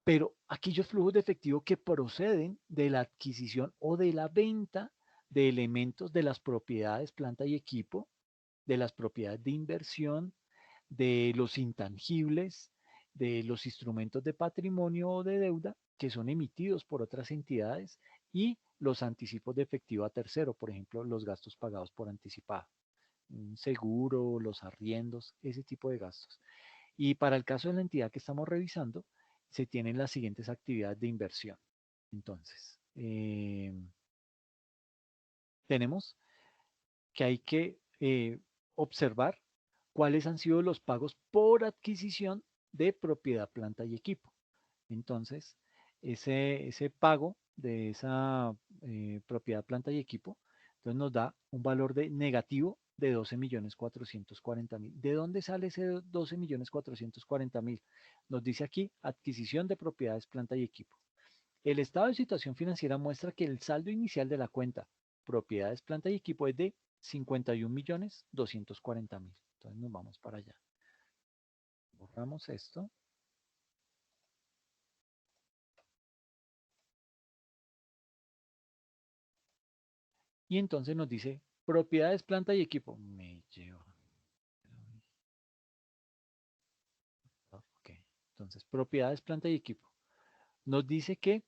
pero aquellos flujos de efectivo que proceden de la adquisición o de la venta de elementos de las propiedades, planta y equipo, de las propiedades de inversión, de los intangibles, de los instrumentos de patrimonio o de deuda que son emitidos por otras entidades y los anticipos de efectivo a tercero, por ejemplo, los gastos pagados por anticipado, un seguro, los arriendos, ese tipo de gastos. Y para el caso de la entidad que estamos revisando, se tienen las siguientes actividades de inversión. Entonces, tenemos que hay que observar cuáles han sido los pagos por adquisición de propiedad, planta y equipo. Entonces, ese pago de esa propiedad, planta y equipo, entonces nos da un valor de negativo de 12.440.000. ¿De dónde sale ese 12.440.000? Nos dice aquí adquisición de propiedades, planta y equipo. El estado de situación financiera muestra que el saldo inicial de la cuenta propiedades, planta y equipo es de 51.240.000. Entonces nos vamos para allá. Borramos esto. Y entonces nos dice propiedades, planta y equipo. Me lleva. Ok. Entonces, propiedades, planta y equipo. Nos dice que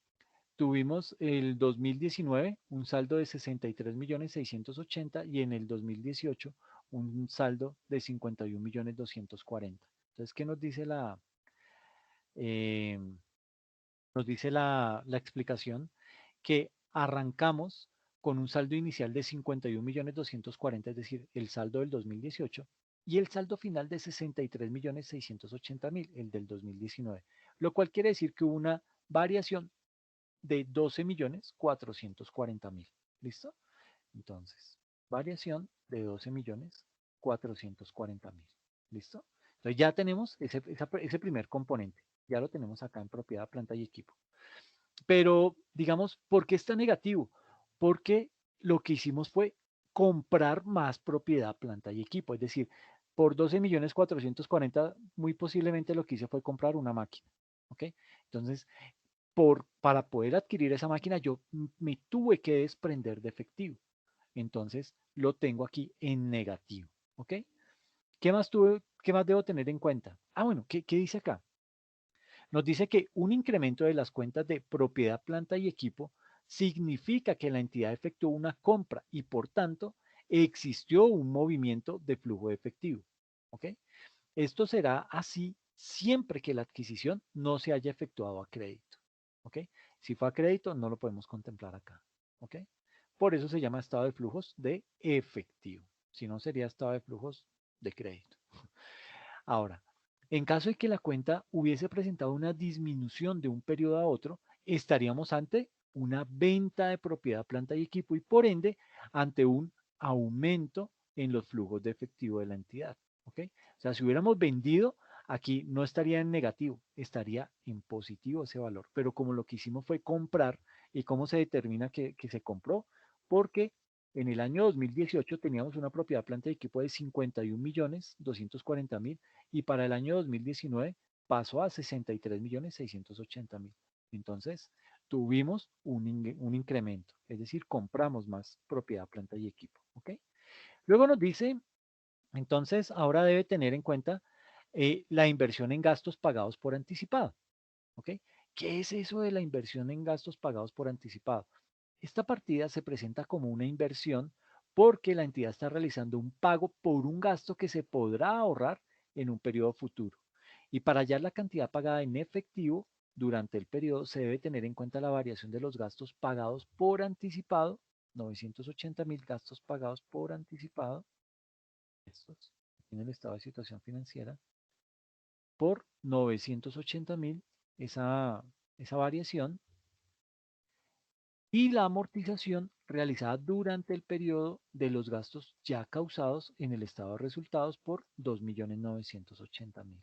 tuvimos el 2019 un saldo de 63.680.000 y en el 2018 un saldo de 51.240.000. Entonces, ¿qué nos dice eh, la explicación? Que arrancamos con un saldo inicial de 51.240.000, es decir, el saldo del 2018, y el saldo final de 63.680.000, el del 2019, lo cual quiere decir que hubo una variación de 12.440.000. ¿Listo? Entonces, variación de 12.440.000. ¿Listo? Entonces ya tenemos ese primer componente. Ya lo tenemos acá en propiedad, planta y equipo. Pero, digamos, ¿por qué está negativo? Porque lo que hicimos fue comprar más propiedad, planta y equipo. Es decir, por 12.440.000, muy posiblemente lo que hice fue comprar una máquina. ¿Ok? Entonces, para poder adquirir esa máquina, yo me tuve que desprender de efectivo. Entonces, lo tengo aquí en negativo. ¿Ok? ¿Qué más debo tener en cuenta? Ah, bueno, ¿qué dice acá? Nos dice que un incremento de las cuentas de propiedad, planta y equipo significa que la entidad efectuó una compra y por tanto existió un movimiento de flujo de efectivo. ¿Ok? Esto será así siempre que la adquisición no se haya efectuado a crédito. ¿Ok? Si fue a crédito, no lo podemos contemplar acá. ¿Ok? Por eso se llama estado de flujos de efectivo. Si no, sería estado de flujos de crédito. Ahora, en caso de que la cuenta hubiese presentado una disminución de un periodo a otro, estaríamos ante una venta de propiedad, planta y equipo y por ende ante un aumento en los flujos de efectivo de la entidad. ¿Ok? O sea, si hubiéramos vendido, aquí no estaría en negativo, estaría en positivo ese valor. Pero como lo que hicimos fue comprar, ¿y cómo se determina que se compró? Porque en el año 2018 teníamos una propiedad, planta y equipo de 51.240.000 y para el año 2019 pasó a 63.680.000. Entonces, tuvimos un incremento, es decir, compramos más propiedad, planta y equipo. ¿Ok? Luego nos dice, entonces, ahora debe tener en cuenta la inversión en gastos pagados por anticipado. ¿Ok? ¿Qué es eso de la inversión en gastos pagados por anticipado? Esta partida se presenta como una inversión porque la entidad está realizando un pago por un gasto que se podrá ahorrar en un periodo futuro. Y para hallar la cantidad pagada en efectivo durante el periodo se debe tener en cuenta la variación de los gastos pagados por anticipado, 980.000 gastos pagados por anticipado, estos en el estado de situación financiera, por 980.000, esa variación, y la amortización realizada durante el periodo de los gastos ya causados en el estado de resultados por 2.980.000.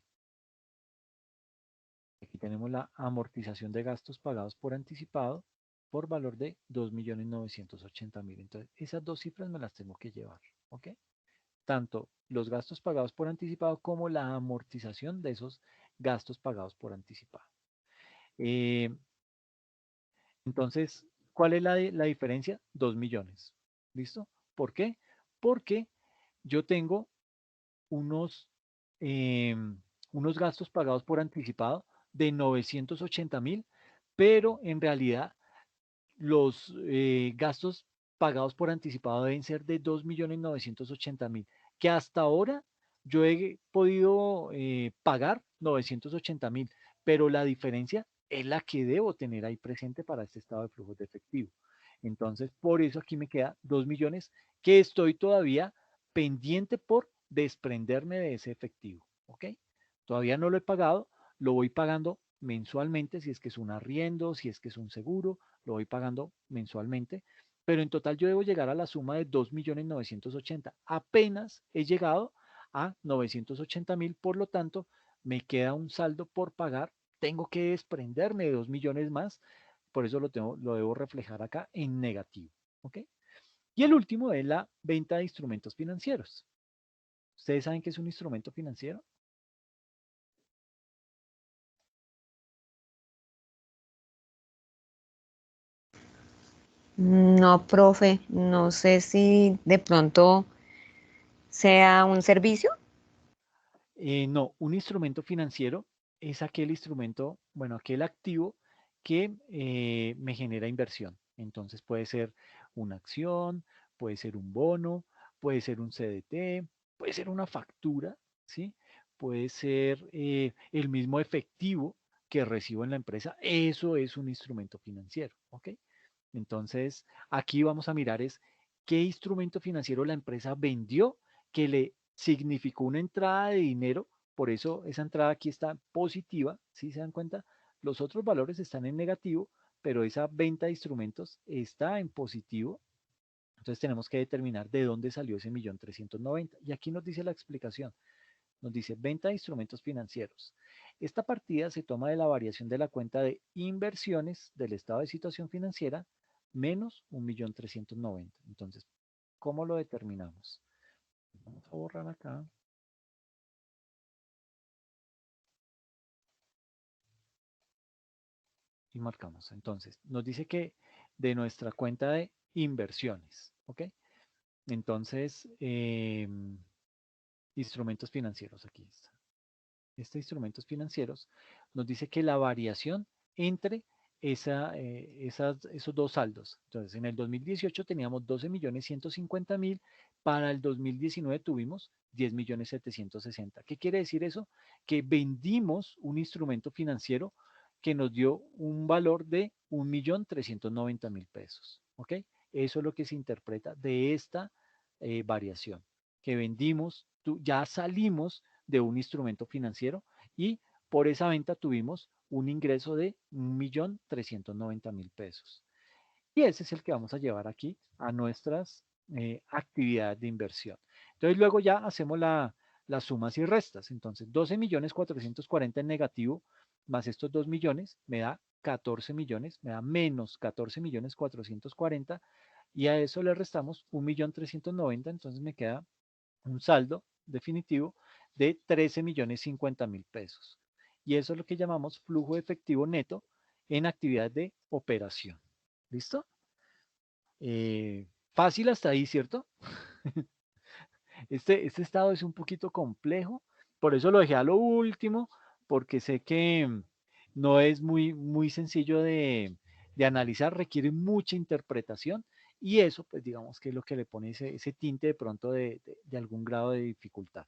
Aquí tenemos la amortización de gastos pagados por anticipado por valor de 2.980.000. Entonces, esas dos cifras me las tengo que llevar. ¿Ok? Tanto los gastos pagados por anticipado como la amortización de esos gastos pagados por anticipado. Eh, Entonces, ¿cuál es la diferencia? 2 millones. ¿Listo? ¿Por qué? Porque yo tengo unos, unos gastos pagados por anticipado de 980.000, pero en realidad los gastos pagados por anticipado deben ser de 2.980.000, que hasta ahora yo he podido pagar 980.000, pero la diferencia es la que debo tener ahí presente para este estado de flujos de efectivo. Entonces, por eso aquí me queda 2 millones que estoy todavía pendiente por desprenderme de ese efectivo. ¿Ok? Todavía no lo he pagado, lo voy pagando mensualmente, si es que es un arriendo, si es que es un seguro, lo voy pagando mensualmente, pero en total yo debo llegar a la suma de 2.980.000. Apenas he llegado a 980.000, por lo tanto, me queda un saldo por pagar, tengo que desprenderme de 2 millones más, por eso lo debo reflejar acá en negativo. ¿Ok? Y el último es la venta de instrumentos financieros. ¿Ustedes saben qué es un instrumento financiero? No, profe, no sé si de pronto sea un servicio. No, un instrumento financiero es aquel instrumento, bueno, aquel activo que me genera inversión. Entonces puede ser una acción, puede ser un bono, puede ser un CDT, puede ser una factura, ¿sí? Puede ser el mismo efectivo que recibo en la empresa. Eso es un instrumento financiero, ¿ok? Entonces, aquí vamos a mirar es qué instrumento financiero la empresa vendió que le significó una entrada de dinero, por eso esa entrada aquí está positiva, ¿sí se dan cuenta? Los otros valores están en negativo, pero esa venta de instrumentos está en positivo. Entonces tenemos que determinar de dónde salió ese 1.390.000. Y aquí nos dice la explicación. Nos dice venta de instrumentos financieros. Esta partida se toma de la variación de la cuenta de inversiones del estado de situación financiera menos 1.390.000. Entonces, ¿cómo lo determinamos? Vamos a borrar acá. Y marcamos. Entonces, nos dice que de nuestra cuenta de inversiones, ¿ok? Entonces, instrumentos financieros, aquí está. Instrumentos financieros nos dice que la variación entre esos dos saldos. Entonces, en el 2018 teníamos 12.150.000, para el 2019 tuvimos 10.760.000. ¿Qué quiere decir eso? Que vendimos un instrumento financiero que nos dio un valor de 1.390.000 pesos. ¿Ok? Eso es lo que se interpreta de esta variación, que vendimos, ya salimos de un instrumento financiero y por esa venta tuvimos un ingreso de 1.390.000 pesos. Y ese es el que vamos a llevar aquí a nuestras actividades de inversión. Entonces luego ya hacemos las sumas y restas. Entonces 12.440.000 en negativo más estos 2 millones me da 14 millones, me da menos 14.440.000 y a eso le restamos 1.390.000, entonces me queda un saldo definitivo de 13.050.000 pesos. Y eso es lo que llamamos flujo efectivo neto en actividad de operación. ¿Listo? Fácil hasta ahí, ¿cierto? Este estado es un poquito complejo, por eso lo dejé a lo último, porque sé que no es muy sencillo de analizar, requiere mucha interpretación y eso, pues digamos que es lo que le pone ese tinte de pronto de algún grado de dificultad.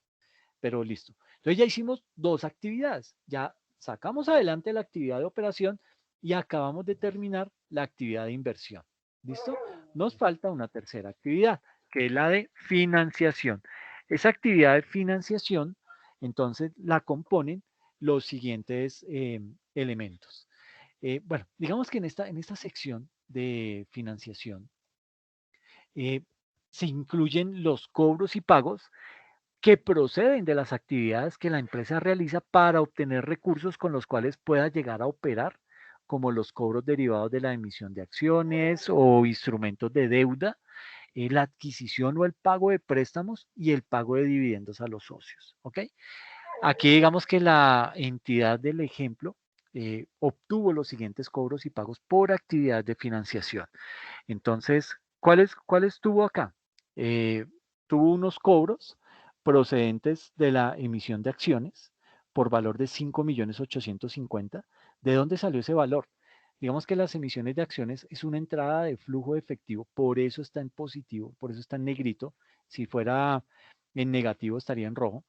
Pero listo. Entonces ya hicimos dos actividades, ya sacamos adelante la actividad de operación y acabamos de terminar la actividad de inversión. ¿Listo? Nos falta una tercera actividad, que es la de financiación. Esa actividad de financiación, entonces, la componen los siguientes elementos. Bueno, digamos que en esta sección de financiación se incluyen los cobros y pagos que proceden de las actividades que la empresa realiza para obtener recursos con los cuales pueda llegar a operar, como los cobros derivados de la emisión de acciones o instrumentos de deuda, la adquisición o el pago de préstamos y el pago de dividendos a los socios. ¿Ok? Aquí digamos que la entidad del ejemplo obtuvo los siguientes cobros y pagos por actividad de financiación. Entonces, ¿cuáles tuvo acá? Tuvo unos cobros procedentes de la emisión de acciones por valor de 5.850.000. ¿De dónde salió ese valor? Digamos que las emisiones de acciones es una entrada de flujo de efectivo, por eso está en positivo, por eso está en negrito. Si fuera en negativo estaría en rojo.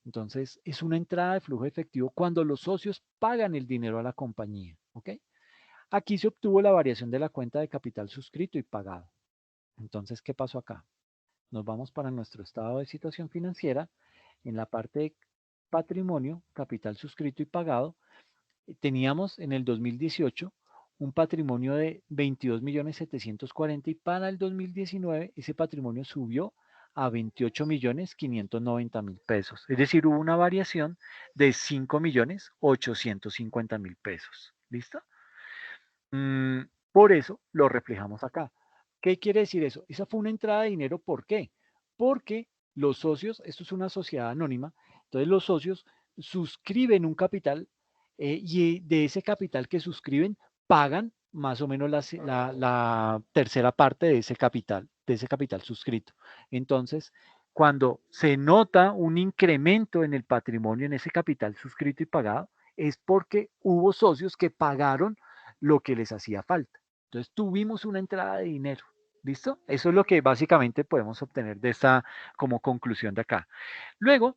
Entonces, es una entrada de flujo de efectivo cuando los socios pagan el dinero a la compañía. ¿Ok? Aquí se obtuvo la variación de la cuenta de capital suscrito y pagado. Entonces, ¿qué pasó acá? Nos vamos para nuestro estado de situación financiera. En la parte de patrimonio, capital suscrito y pagado, teníamos en el 2018 un patrimonio de 22.740.000 y para el 2019 ese patrimonio subió a 28.590.000 pesos. Es decir, hubo una variación de 5.850.000 pesos. ¿Listo? Por eso lo reflejamos acá. ¿Qué quiere decir eso? Esa fue una entrada de dinero. ¿Por qué? Porque los socios, esto es una sociedad anónima, entonces los socios suscriben un capital y de ese capital que suscriben pagan más o menos la tercera parte de ese capital suscrito. Entonces, cuando se nota un incremento en el patrimonio, en ese capital suscrito y pagado, es porque hubo socios que pagaron lo que les hacía falta. Entonces tuvimos una entrada de dinero. ¿Listo? Eso es lo que básicamente podemos obtener de esta como conclusión de acá. Luego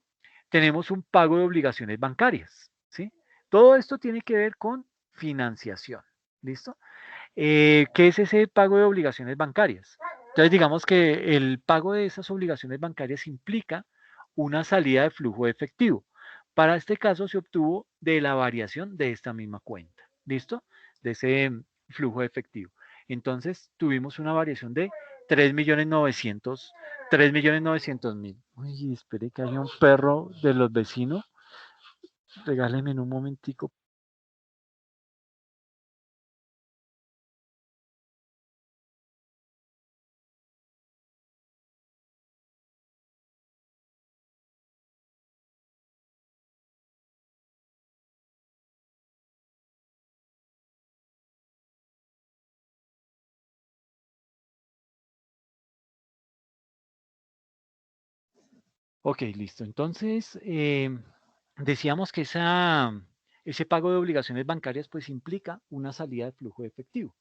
tenemos un pago de obligaciones bancarias. ¿Sí? Todo esto tiene que ver con financiación. ¿Listo? ¿Qué es ese pago de obligaciones bancarias? Entonces digamos que el pago de esas obligaciones bancarias implica una salida de flujo de efectivo. Para este caso se obtuvo de la variación de esta misma cuenta. ¿Listo? De ese flujo de efectivo. Entonces tuvimos una variación de 3.900.000. Uy, espere que haya un perro de los vecinos. Regálenme en un momentico. Ok, listo. Entonces, decíamos que ese pago de obligaciones bancarias pues implica una salida de flujo de efectivo.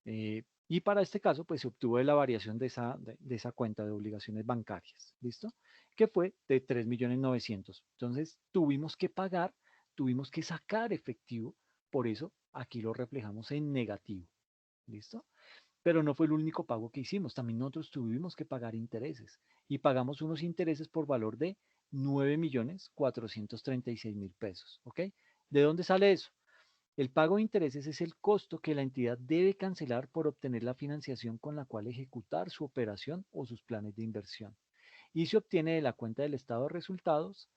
Y para este caso pues se obtuvo de la variación de esa cuenta de obligaciones bancarias. ¿Listo? Que fue de 3.900.000. Entonces, tuvimos que sacar efectivo. Por eso aquí lo reflejamos en negativo. ¿Listo? Pero no fue el único pago que hicimos, también nosotros tuvimos que pagar intereses y pagamos unos intereses por valor de 9.436.000 pesos, ¿ok? ¿De dónde sale eso? El pago de intereses es el costo que la entidad debe cancelar por obtener la financiación con la cual ejecutar su operación o sus planes de inversión. Y se obtiene de la cuenta del estado de resultados,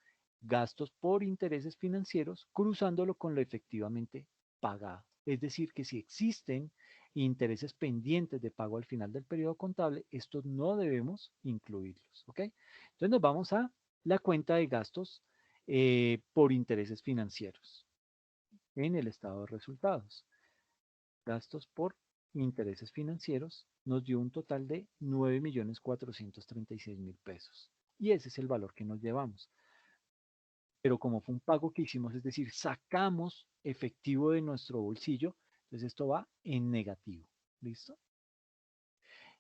gastos por intereses financieros, cruzándolo con lo efectivamente pagado. Es decir, que si existen intereses pendientes de pago al final del periodo contable, estos no debemos incluirlos. ¿Ok? Entonces nos vamos a la cuenta de gastos por intereses financieros en el estado de resultados. Gastos por intereses financieros nos dio un total de 9.436.000 pesos. Y ese es el valor que nos llevamos. Pero como fue un pago que hicimos, es decir, sacamos efectivo de nuestro bolsillo, entonces esto va en negativo. ¿Listo?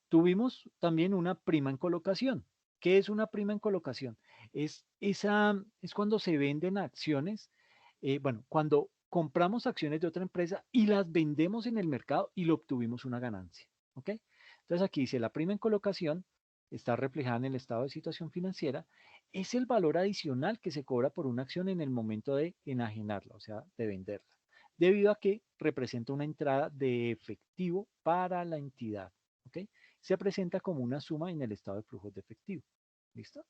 Tuvimos también una prima en colocación. ¿Qué es una prima en colocación? Es cuando se venden acciones, bueno, cuando compramos acciones de otra empresa y las vendemos en el mercado y lo obtuvimos una ganancia. ¿Ok? Entonces aquí dice la prima en colocación está reflejada en el estado de situación financiera, es el valor adicional que se cobra por una acción en el momento de enajenarla, o sea, de venderla, debido a que representa una entrada de efectivo para la entidad. ¿Ok? Se presenta como una suma en el estado de flujos de efectivo. ¿Listo?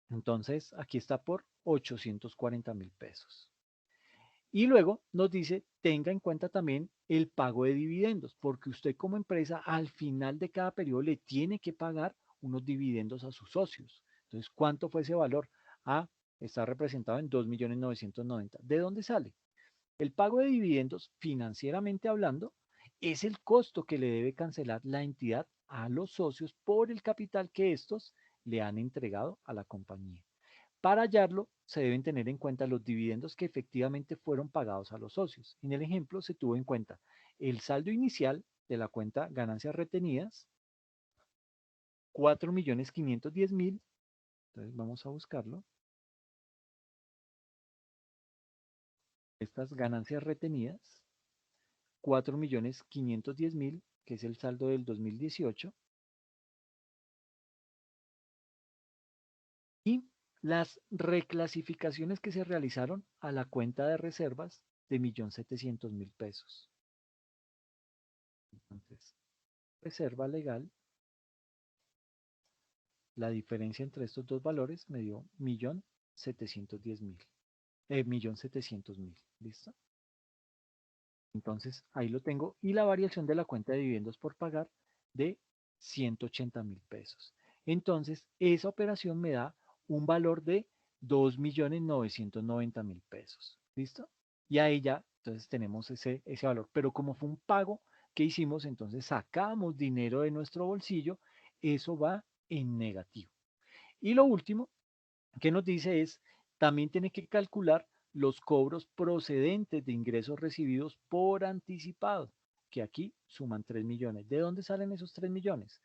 Entonces, aquí está por 840.000 pesos. Y luego nos dice, tenga en cuenta también el pago de dividendos, porque usted como empresa al final de cada periodo le tiene que pagar unos dividendos a sus socios. Entonces, ¿cuánto fue ese valor? Ah, está representado en 2.990.000. ¿De dónde sale? El pago de dividendos, financieramente hablando, es el costo que le debe cancelar la entidad a los socios por el capital que estos le han entregado a la compañía. Para hallarlo, se deben tener en cuenta los dividendos que efectivamente fueron pagados a los socios. En el ejemplo se tuvo en cuenta el saldo inicial de la cuenta ganancias retenidas, 4.510.000. Entonces vamos a buscarlo. estas ganancias retenidas, 4.510.000, que es el saldo del 2018, y las reclasificaciones que se realizaron a la cuenta de reservas de 1.700.000 pesos. Entonces, reserva legal, la diferencia entre estos dos valores me dio 1.710.000, 1.700.000, ¿listo? Entonces, ahí lo tengo. Y la variación de la cuenta de dividendos por pagar de 180.000 pesos. Entonces, esa operación me da un valor de 2.990.000 pesos. ¿Listo? Y ahí ya, entonces tenemos ese valor. Pero como fue un pago que hicimos, entonces sacamos dinero de nuestro bolsillo, eso va en negativo. Y lo último que nos dice es, también tiene que calcular los cobros procedentes de ingresos recibidos por anticipado, que aquí suman 3 millones. ¿De dónde salen esos 3 millones?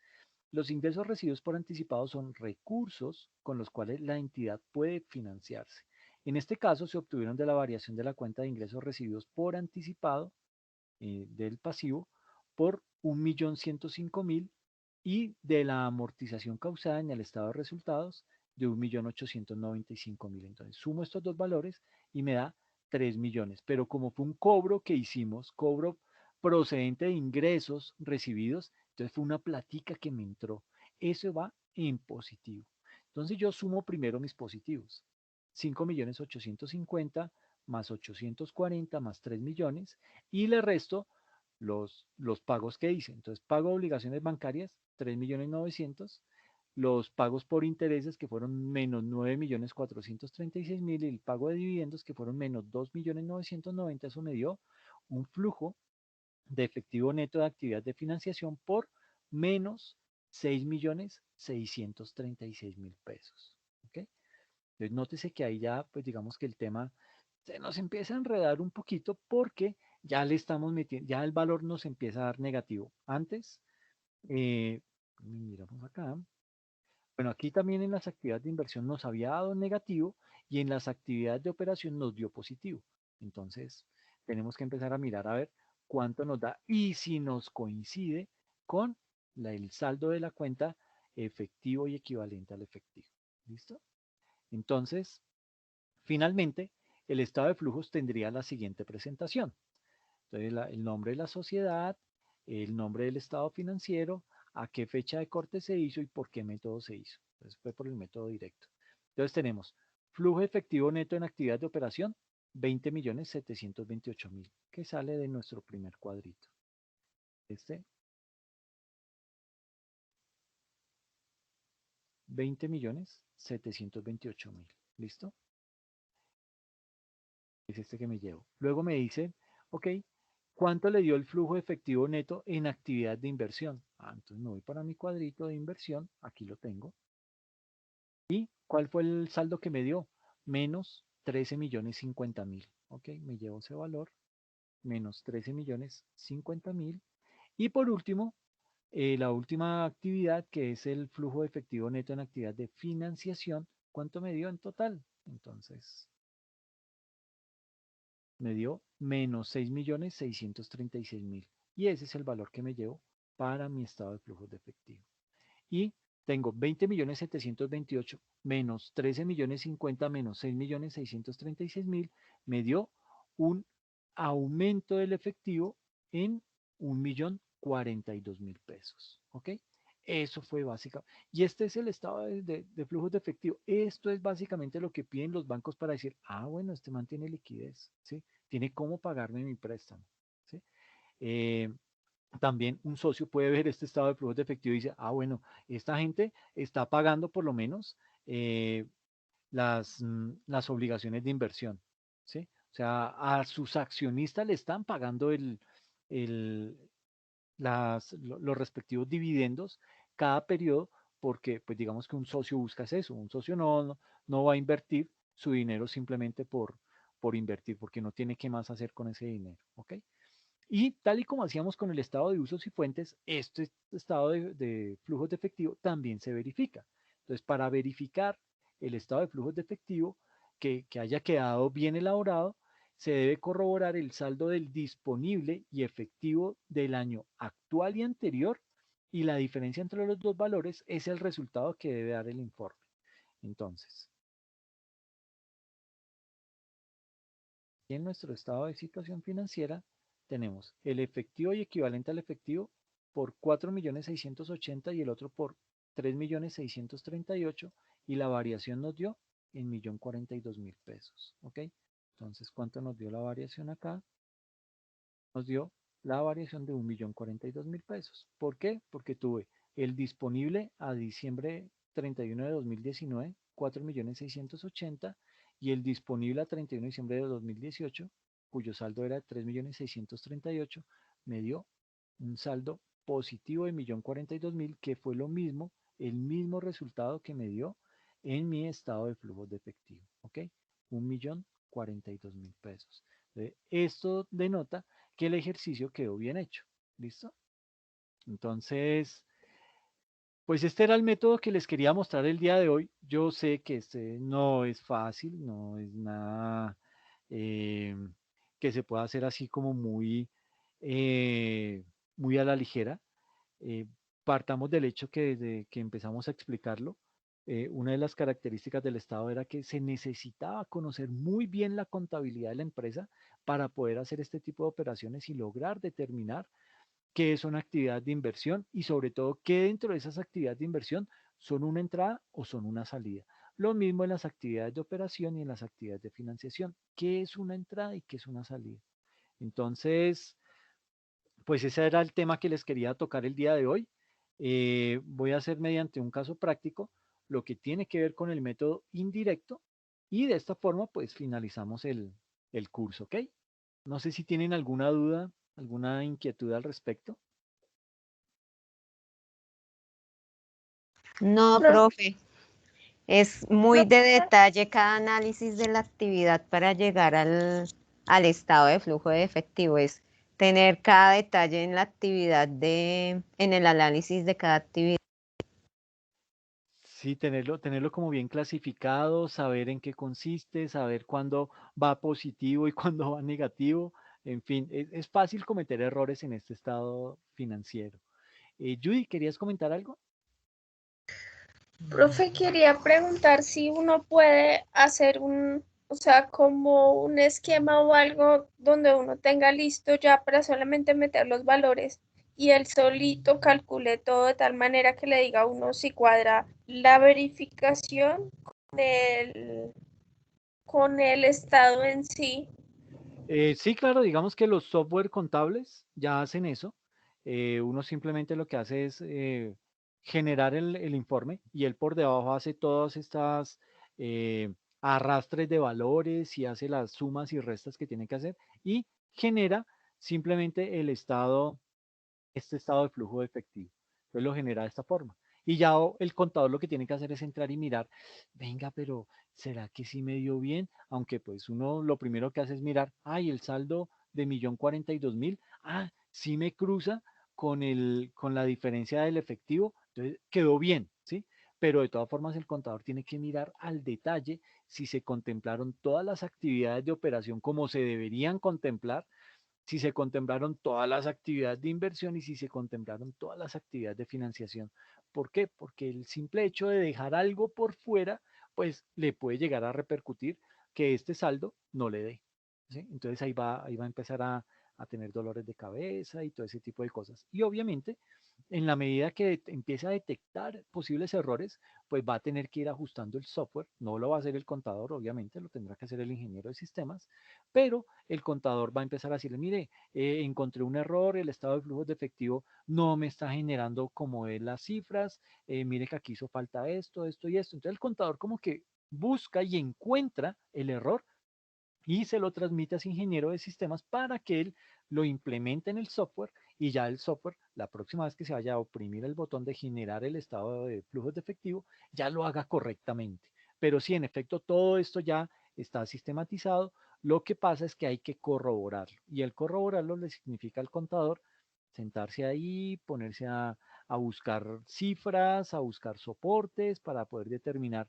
Los ingresos recibidos por anticipado son recursos con los cuales la entidad puede financiarse. En este caso se obtuvieron de la variación de la cuenta de ingresos recibidos por anticipado del pasivo por 1.105.000 y de la amortización causada en el estado de resultados de 1.895.000. Entonces sumo estos dos valores y me da 3 millones. Pero como fue un cobro que hicimos, cobro procedente de ingresos recibidos, entonces fue una platica que me entró. Eso va en positivo. Entonces yo sumo primero mis positivos. 5.850.000 más 840 más 3 millones y le resto los pagos que hice. Entonces, pago de obligaciones bancarias, 3.900.000, los pagos por intereses que fueron menos 9.436.000 y el pago de dividendos que fueron menos 2.990.000, eso me dio un flujo de efectivo neto de actividad de financiación por menos 6.636.000 pesos. ¿Ok? Entonces, nótese que ahí ya, pues digamos que el tema se nos empieza a enredar un poquito porque ya le estamos metiendo, ya el valor nos empieza a dar negativo. Antes, miramos acá. Bueno, aquí también en las actividades de inversión nos había dado negativo y en las actividades de operación nos dio positivo. Entonces, tenemos que empezar a mirar a ver cuánto nos da y si nos coincide con el saldo de la cuenta efectivo y equivalente al efectivo. ¿Listo? Entonces, finalmente, el estado de flujos tendría la siguiente presentación. Entonces, el nombre de la sociedad, el nombre del estado financiero, a qué fecha de corte se hizo y por qué método se hizo. Entonces, fue por el método directo. Entonces, tenemos flujo efectivo neto en actividad de operación, 20.728.000, que sale de nuestro primer cuadrito. Este, 20.728.000. ¿Listo? Es este que me llevo. Luego me dice, ok, ¿cuánto le dio el flujo efectivo neto en actividad de inversión? Entonces me voy para mi cuadrito de inversión, aquí lo tengo. ¿Y cuál fue el saldo que me dio? Menos 13.050.000. Ok, me llevo ese valor, menos 13.050.000. Y por último, la última actividad que es el flujo efectivo neto en actividad de financiación, ¿cuánto me dio en total? Entonces, me dio menos 6.636.000. Y ese es el valor que me llevo para mi estado de flujos de efectivo. Y tengo 20.728.000 menos 13.050.000 menos 6.636.000, me dio un aumento del efectivo en 1.042.000 pesos. ¿Ok? Eso fue básico. Y este es el estado de flujos de efectivo. Esto es básicamente lo que piden los bancos para decir, bueno, este man tiene liquidez, ¿sí? Tiene cómo pagarme mi préstamo, ¿sí? También un socio puede ver este estado de flujos de efectivo y dice, bueno, esta gente está pagando por lo menos las obligaciones de inversión, ¿sí? O sea, a sus accionistas le están pagando el, los respectivos dividendos cada periodo, porque pues digamos que un socio busca eso, un socio no va a invertir su dinero simplemente por invertir, porque no tiene qué más hacer con ese dinero, ¿ok? Y tal y como hacíamos con el estado de usos y fuentes, este estado de flujos de efectivo también se verifica. Entonces, para verificar el estado de flujos de efectivo que haya quedado bien elaborado, se debe corroborar el saldo del disponible y efectivo del año actual y anterior, y la diferencia entre los dos valores es el resultado que debe dar el informe. Entonces, en nuestro estado de situación financiera tenemos el efectivo y equivalente al efectivo por 4.680.000 y el otro por 3.638.000, y la variación nos dio en 1.042.000 pesos. ¿Ok? Entonces, ¿cuánto nos dio la variación acá? Nos dio la variación de 1.042.000 pesos. ¿Por qué? Porque tuve el disponible a diciembre 31 de 2019, 4.680.000, y el disponible a 31 de diciembre de 2018, cuyo saldo era 3.638.000, me dio un saldo positivo de 1.042.000, que fue lo mismo, el mismo resultado que me dio en mi estado de flujos de efectivo. ¿Ok? 1.042.000 pesos. Esto denota que el ejercicio quedó bien hecho. ¿Listo? Entonces, pues este era el método que les quería mostrar el día de hoy. Yo sé que este no es fácil, no es nada que se pueda hacer así como muy a la ligera. Eh, Partamos del hecho que desde que empezamos a explicarlo, una de las características del Estado era que se necesitaba conocer muy bien la contabilidad de la empresa para poder hacer este tipo de operaciones y lograr determinar qué es una actividad de inversión y sobre todo qué dentro de esas actividades de inversión son una entrada o son una salida. Lo mismo en las actividades de operación y en las actividades de financiación. ¿Qué es una entrada y qué es una salida? Entonces, pues ese era el tema que les quería tocar el día de hoy. Voy a hacer mediante un caso práctico lo que tiene que ver con el método indirecto, y de esta forma pues finalizamos el curso, ¿ok? No sé si tienen alguna duda, alguna inquietud al respecto. No, Profe, profe, es muy de profe, detalle cada análisis de la actividad para llegar al estado de flujo de efectivo. Es tener cada detalle en la actividad en el análisis de cada actividad. Sí, tenerlo como bien clasificado, saber en qué consiste, saber cuándo va positivo y cuándo va negativo. En fin, es fácil cometer errores en este estado financiero. Judy, ¿querías comentar algo? profe, quería preguntar si uno puede hacer o sea, como un esquema o algo donde uno tenga listo ya para solamente meter los valores y él solito calcule todo de tal manera que le diga a uno si cuadra la verificación con el estado en sí. Sí, claro, digamos que los software contables ya hacen eso. Uno simplemente lo que hace es generar el informe, y él por debajo hace todas estas eh, arrastres de valores y hace las sumas y restas que tiene que hacer, y genera simplemente este estado de flujo de efectivo. Entonces lo genera de esta forma. Y ya el contador lo que tiene que hacer es entrar y mirar, venga, pero ¿será que sí me dio bien? Aunque pues uno lo primero que hace es mirar, ay, el saldo de 1.042.000, sí me cruza con la diferencia del efectivo, entonces quedó bien, ¿sí? Pero de todas formas el contador tiene que mirar al detalle si se contemplaron todas las actividades de operación como se deberían contemplar, si se contemplaron todas las actividades de inversión y si se contemplaron todas las actividades de financiación. ¿Por qué? Porque el simple hecho de dejar algo por fuera, pues le puede llegar a repercutir que este saldo no le dé. ¿Sí? Entonces ahí va a empezar a tener dolores de cabeza y todo ese tipo de cosas. Y obviamente, en la medida que empiece a detectar posibles errores, pues va a tener que ir ajustando el software. No lo va a hacer el contador, obviamente, lo tendrá que hacer el ingeniero de sistemas, pero el contador va a empezar a decirle, mire, encontré un error, el estado de flujos de efectivo no me está generando como es las cifras, mire que aquí hizo falta esto, esto y esto. Entonces el contador como que busca y encuentra el error y se lo transmite a ese ingeniero de sistemas para que él lo implemente en el software, y ya el software, la próxima vez que se vaya a oprimir el botón de generar el estado de flujos de efectivo, ya lo haga correctamente. Pero sí, en efecto, todo esto ya está sistematizado. Lo que pasa es que hay que corroborarlo, y el corroborarlo le significa al contador sentarse ahí, ponerse a buscar cifras, a buscar soportes para poder determinar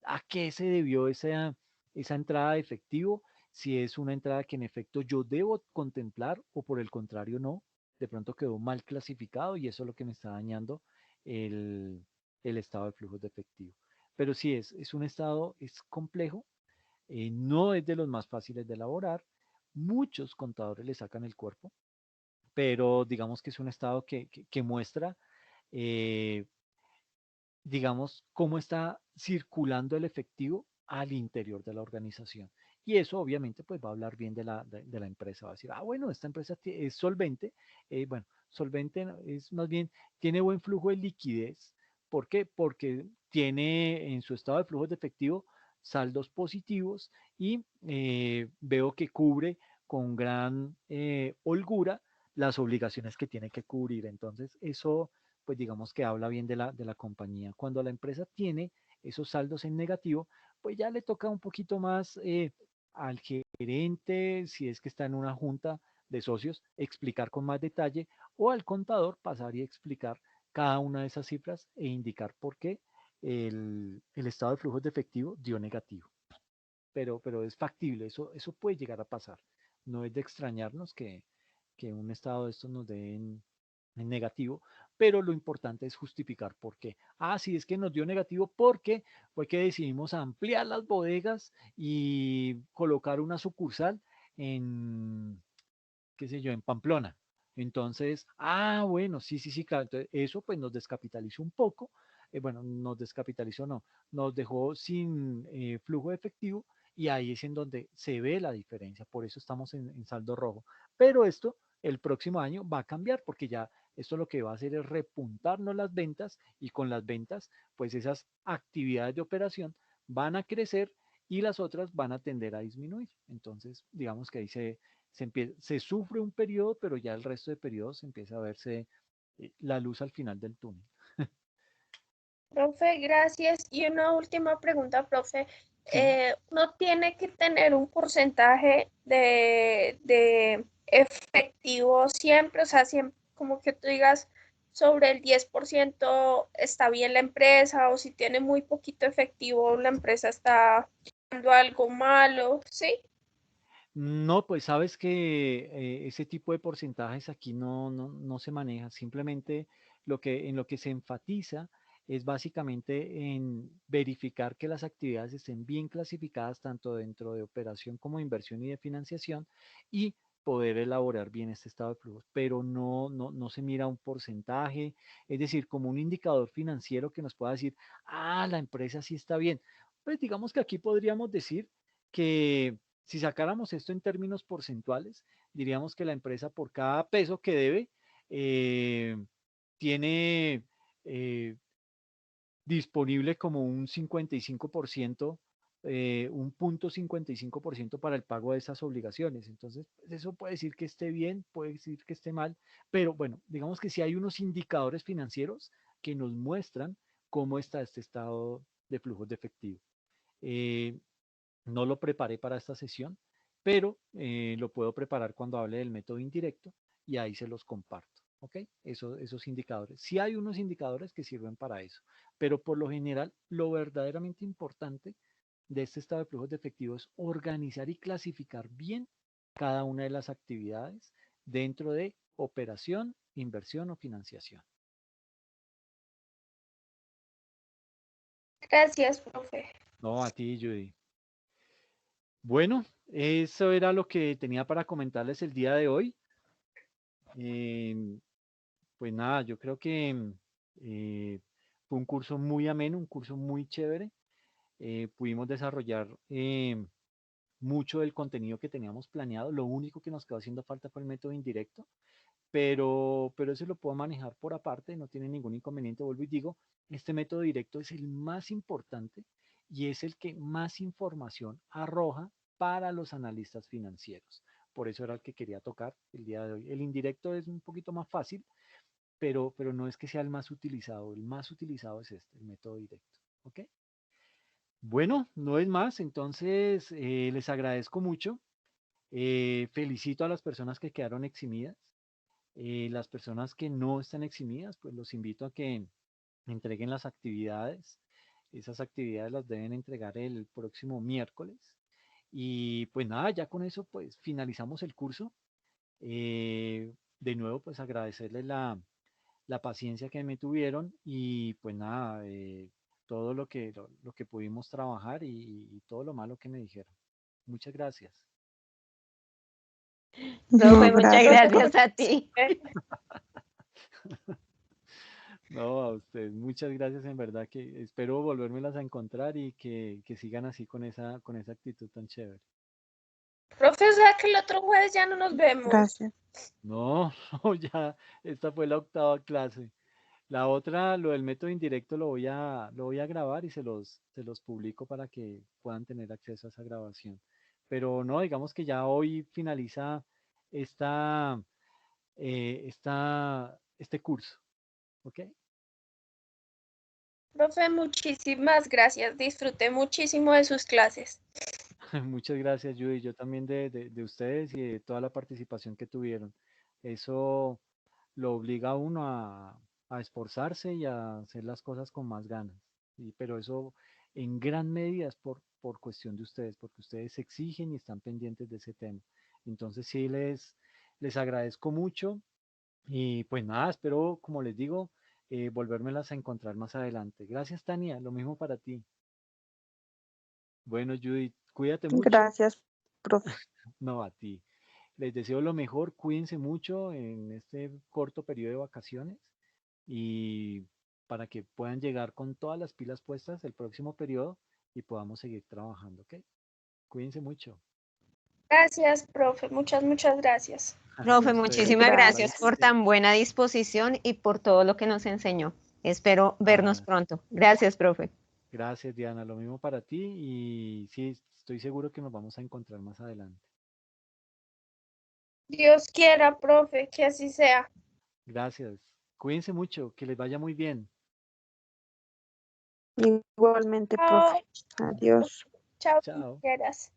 a qué se debió esa entrada de efectivo, si es una entrada que en efecto yo debo contemplar o por el contrario no, de pronto quedó mal clasificado y eso es lo que me está dañando el, el estado de flujos de efectivo. Pero sí es un estado, es complejo, no es de los más fáciles de elaborar, muchos contadores le sacan el cuerpo, pero digamos que es un estado que muestra, eh, digamos, cómo está circulando el efectivo al interior de la organización. Y eso obviamente pues va a hablar bien de la empresa, va a decir, ah, bueno, esta empresa es solvente, bueno, solvente es más bien, tiene buen flujo de liquidez. ¿Por qué? Porque tiene en su estado de flujos de efectivo saldos positivos y veo que cubre con gran holgura las obligaciones que tiene que cubrir. Entonces, eso pues digamos que habla bien de la compañía. Cuando la empresa tiene esos saldos en negativo, pues ya le toca un poquito más al gerente, si es que está en una junta de socios, explicar con más detalle o al contador pasar y explicar cada una de esas cifras e indicar por qué el estado de flujos de efectivo dio negativo. Pero es factible, eso puede llegar a pasar. No es de extrañarnos que un estado de estos nos dé en negativo, pero lo importante es justificar por qué. Ah, sí, es que nos dio negativo porque fue que decidimos ampliar las bodegas y colocar una sucursal en, qué sé yo, en Pamplona. Entonces, ah, bueno, sí, sí, sí, claro. Entonces, eso pues nos descapitalizó un poco. Bueno, nos descapitalizó, no, nos dejó sin flujo de efectivo y ahí es en donde se ve la diferencia. Por eso estamos en saldo rojo. Pero esto el próximo año va a cambiar porque ya esto lo que va a hacer es repuntarnos las ventas y con las ventas, pues esas actividades de operación van a crecer y las otras van a tender a disminuir. Entonces, digamos que ahí se sufre un periodo, pero ya el resto de periodos empieza a verse la luz al final del túnel. Profe, gracias. Y una última pregunta, profe. Sí. ¿No tiene que tener un porcentaje de efectivo siempre? O sea, siempre como que tú digas sobre el 10% está bien la empresa o si tiene muy poquito efectivo, la empresa está haciendo algo malo, ¿sí? No, pues sabes que ese tipo de porcentajes aquí no se maneja. Simplemente en lo que se enfatiza es básicamente en verificar que las actividades estén bien clasificadas tanto dentro de operación como de inversión y de financiación y poder elaborar bien este estado de flujos. Pero no se mira un porcentaje, es decir, como un indicador financiero que nos pueda decir, ah, la empresa sí está bien. Pues digamos que aquí podríamos decir que si sacáramos esto en términos porcentuales, diríamos que la empresa por cada peso que debe eh, tiene eh, disponible como un 55%, un punto 55% para el pago de esas obligaciones. Entonces, pues, eso puede decir que esté bien, puede decir que esté mal, pero bueno, digamos que si hay unos indicadores financieros que nos muestran cómo está este estado de flujos de efectivo. Eh, no lo preparé para esta sesión, pero lo puedo preparar cuando hable del método indirecto y ahí se los comparto. ¿Ok? Esos indicadores. Sí hay unos indicadores que sirven para eso, pero por lo general lo verdaderamente importante de este estado de flujos de efectivo es organizar y clasificar bien cada una de las actividades dentro de operación, inversión o financiación. Gracias, profe. No, a ti, Judy. Bueno, eso era lo que tenía para comentarles el día de hoy. Em, pues nada, yo creo que eh, fue un curso muy ameno, un curso muy chévere. Pudimos desarrollar mucho del contenido que teníamos planeado. Lo único que nos quedó haciendo falta fue el método indirecto, pero eso lo puedo manejar por aparte, no tiene ningún inconveniente. Vuelvo y digo, este método directo es el más importante y es el que más información arroja para los analistas financieros. Por eso era el que quería tocar el día de hoy. El indirecto es un poquito más fácil, pero no es que sea el más utilizado. El más utilizado es este, el método directo. ¿Ok? Bueno, no es más. Entonces, les agradezco mucho. Felicito a las personas que quedaron eximidas. Las personas que no están eximidas, pues los invito a que entreguen las actividades. Esas actividades las deben entregar el próximo miércoles. Y pues nada, ya con eso pues finalizamos el curso. De nuevo pues agradecerles la paciencia que me tuvieron y pues nada, todo lo que pudimos trabajar y todo lo malo que me dijeron. Muchas gracias. Profe, No, muchas gracias. gracias a ti. No, a ustedes, muchas gracias en verdad que espero volvérmelas a encontrar y que sigan así con esa actitud tan chévere. Profe, o sea que el otro jueves ya no nos vemos. Gracias. No, no, ya, esta fue la octava clase. La otra, lo del método indirecto, lo voy a grabar y se los publico para que puedan tener acceso a esa grabación. Pero no, digamos que ya hoy finaliza esta, este curso, ¿ok? Profe, muchísimas gracias. Disfruté muchísimo de sus clases. Muchas gracias, Judy. Yo también de ustedes y de toda la participación que tuvieron. Eso lo obliga a uno a esforzarse y a hacer las cosas con más ganas. Pero eso en gran medida es por cuestión de ustedes, porque ustedes se exigen y están pendientes de ese tema. Entonces sí les agradezco mucho y pues nada, espero, como les digo, volvérmelas a encontrar más adelante. Gracias, Tania. Lo mismo para ti. Bueno, Judith, cuídate mucho. Gracias, profe. No, a ti. Les deseo lo mejor, cuídense mucho en este corto periodo de vacaciones y para que puedan llegar con todas las pilas puestas el próximo periodo y podamos seguir trabajando, ¿ok? Cuídense mucho. Gracias, profe. Muchas gracias. Con Profe, ustedes, muchísimas hasta gracias la Gracias. por siguiente. tan buena disposición y por todo lo que nos enseñó. Espero vernos Ah, pronto. Gracias, profe. gracias, Diana. Lo mismo para ti y sí, estoy seguro que nos vamos a encontrar más adelante. Dios quiera, profe, que así sea. Gracias. Cuídense mucho, que les vaya muy bien. Igualmente, Chao. profe. Adiós. Chao, Chao. quieras.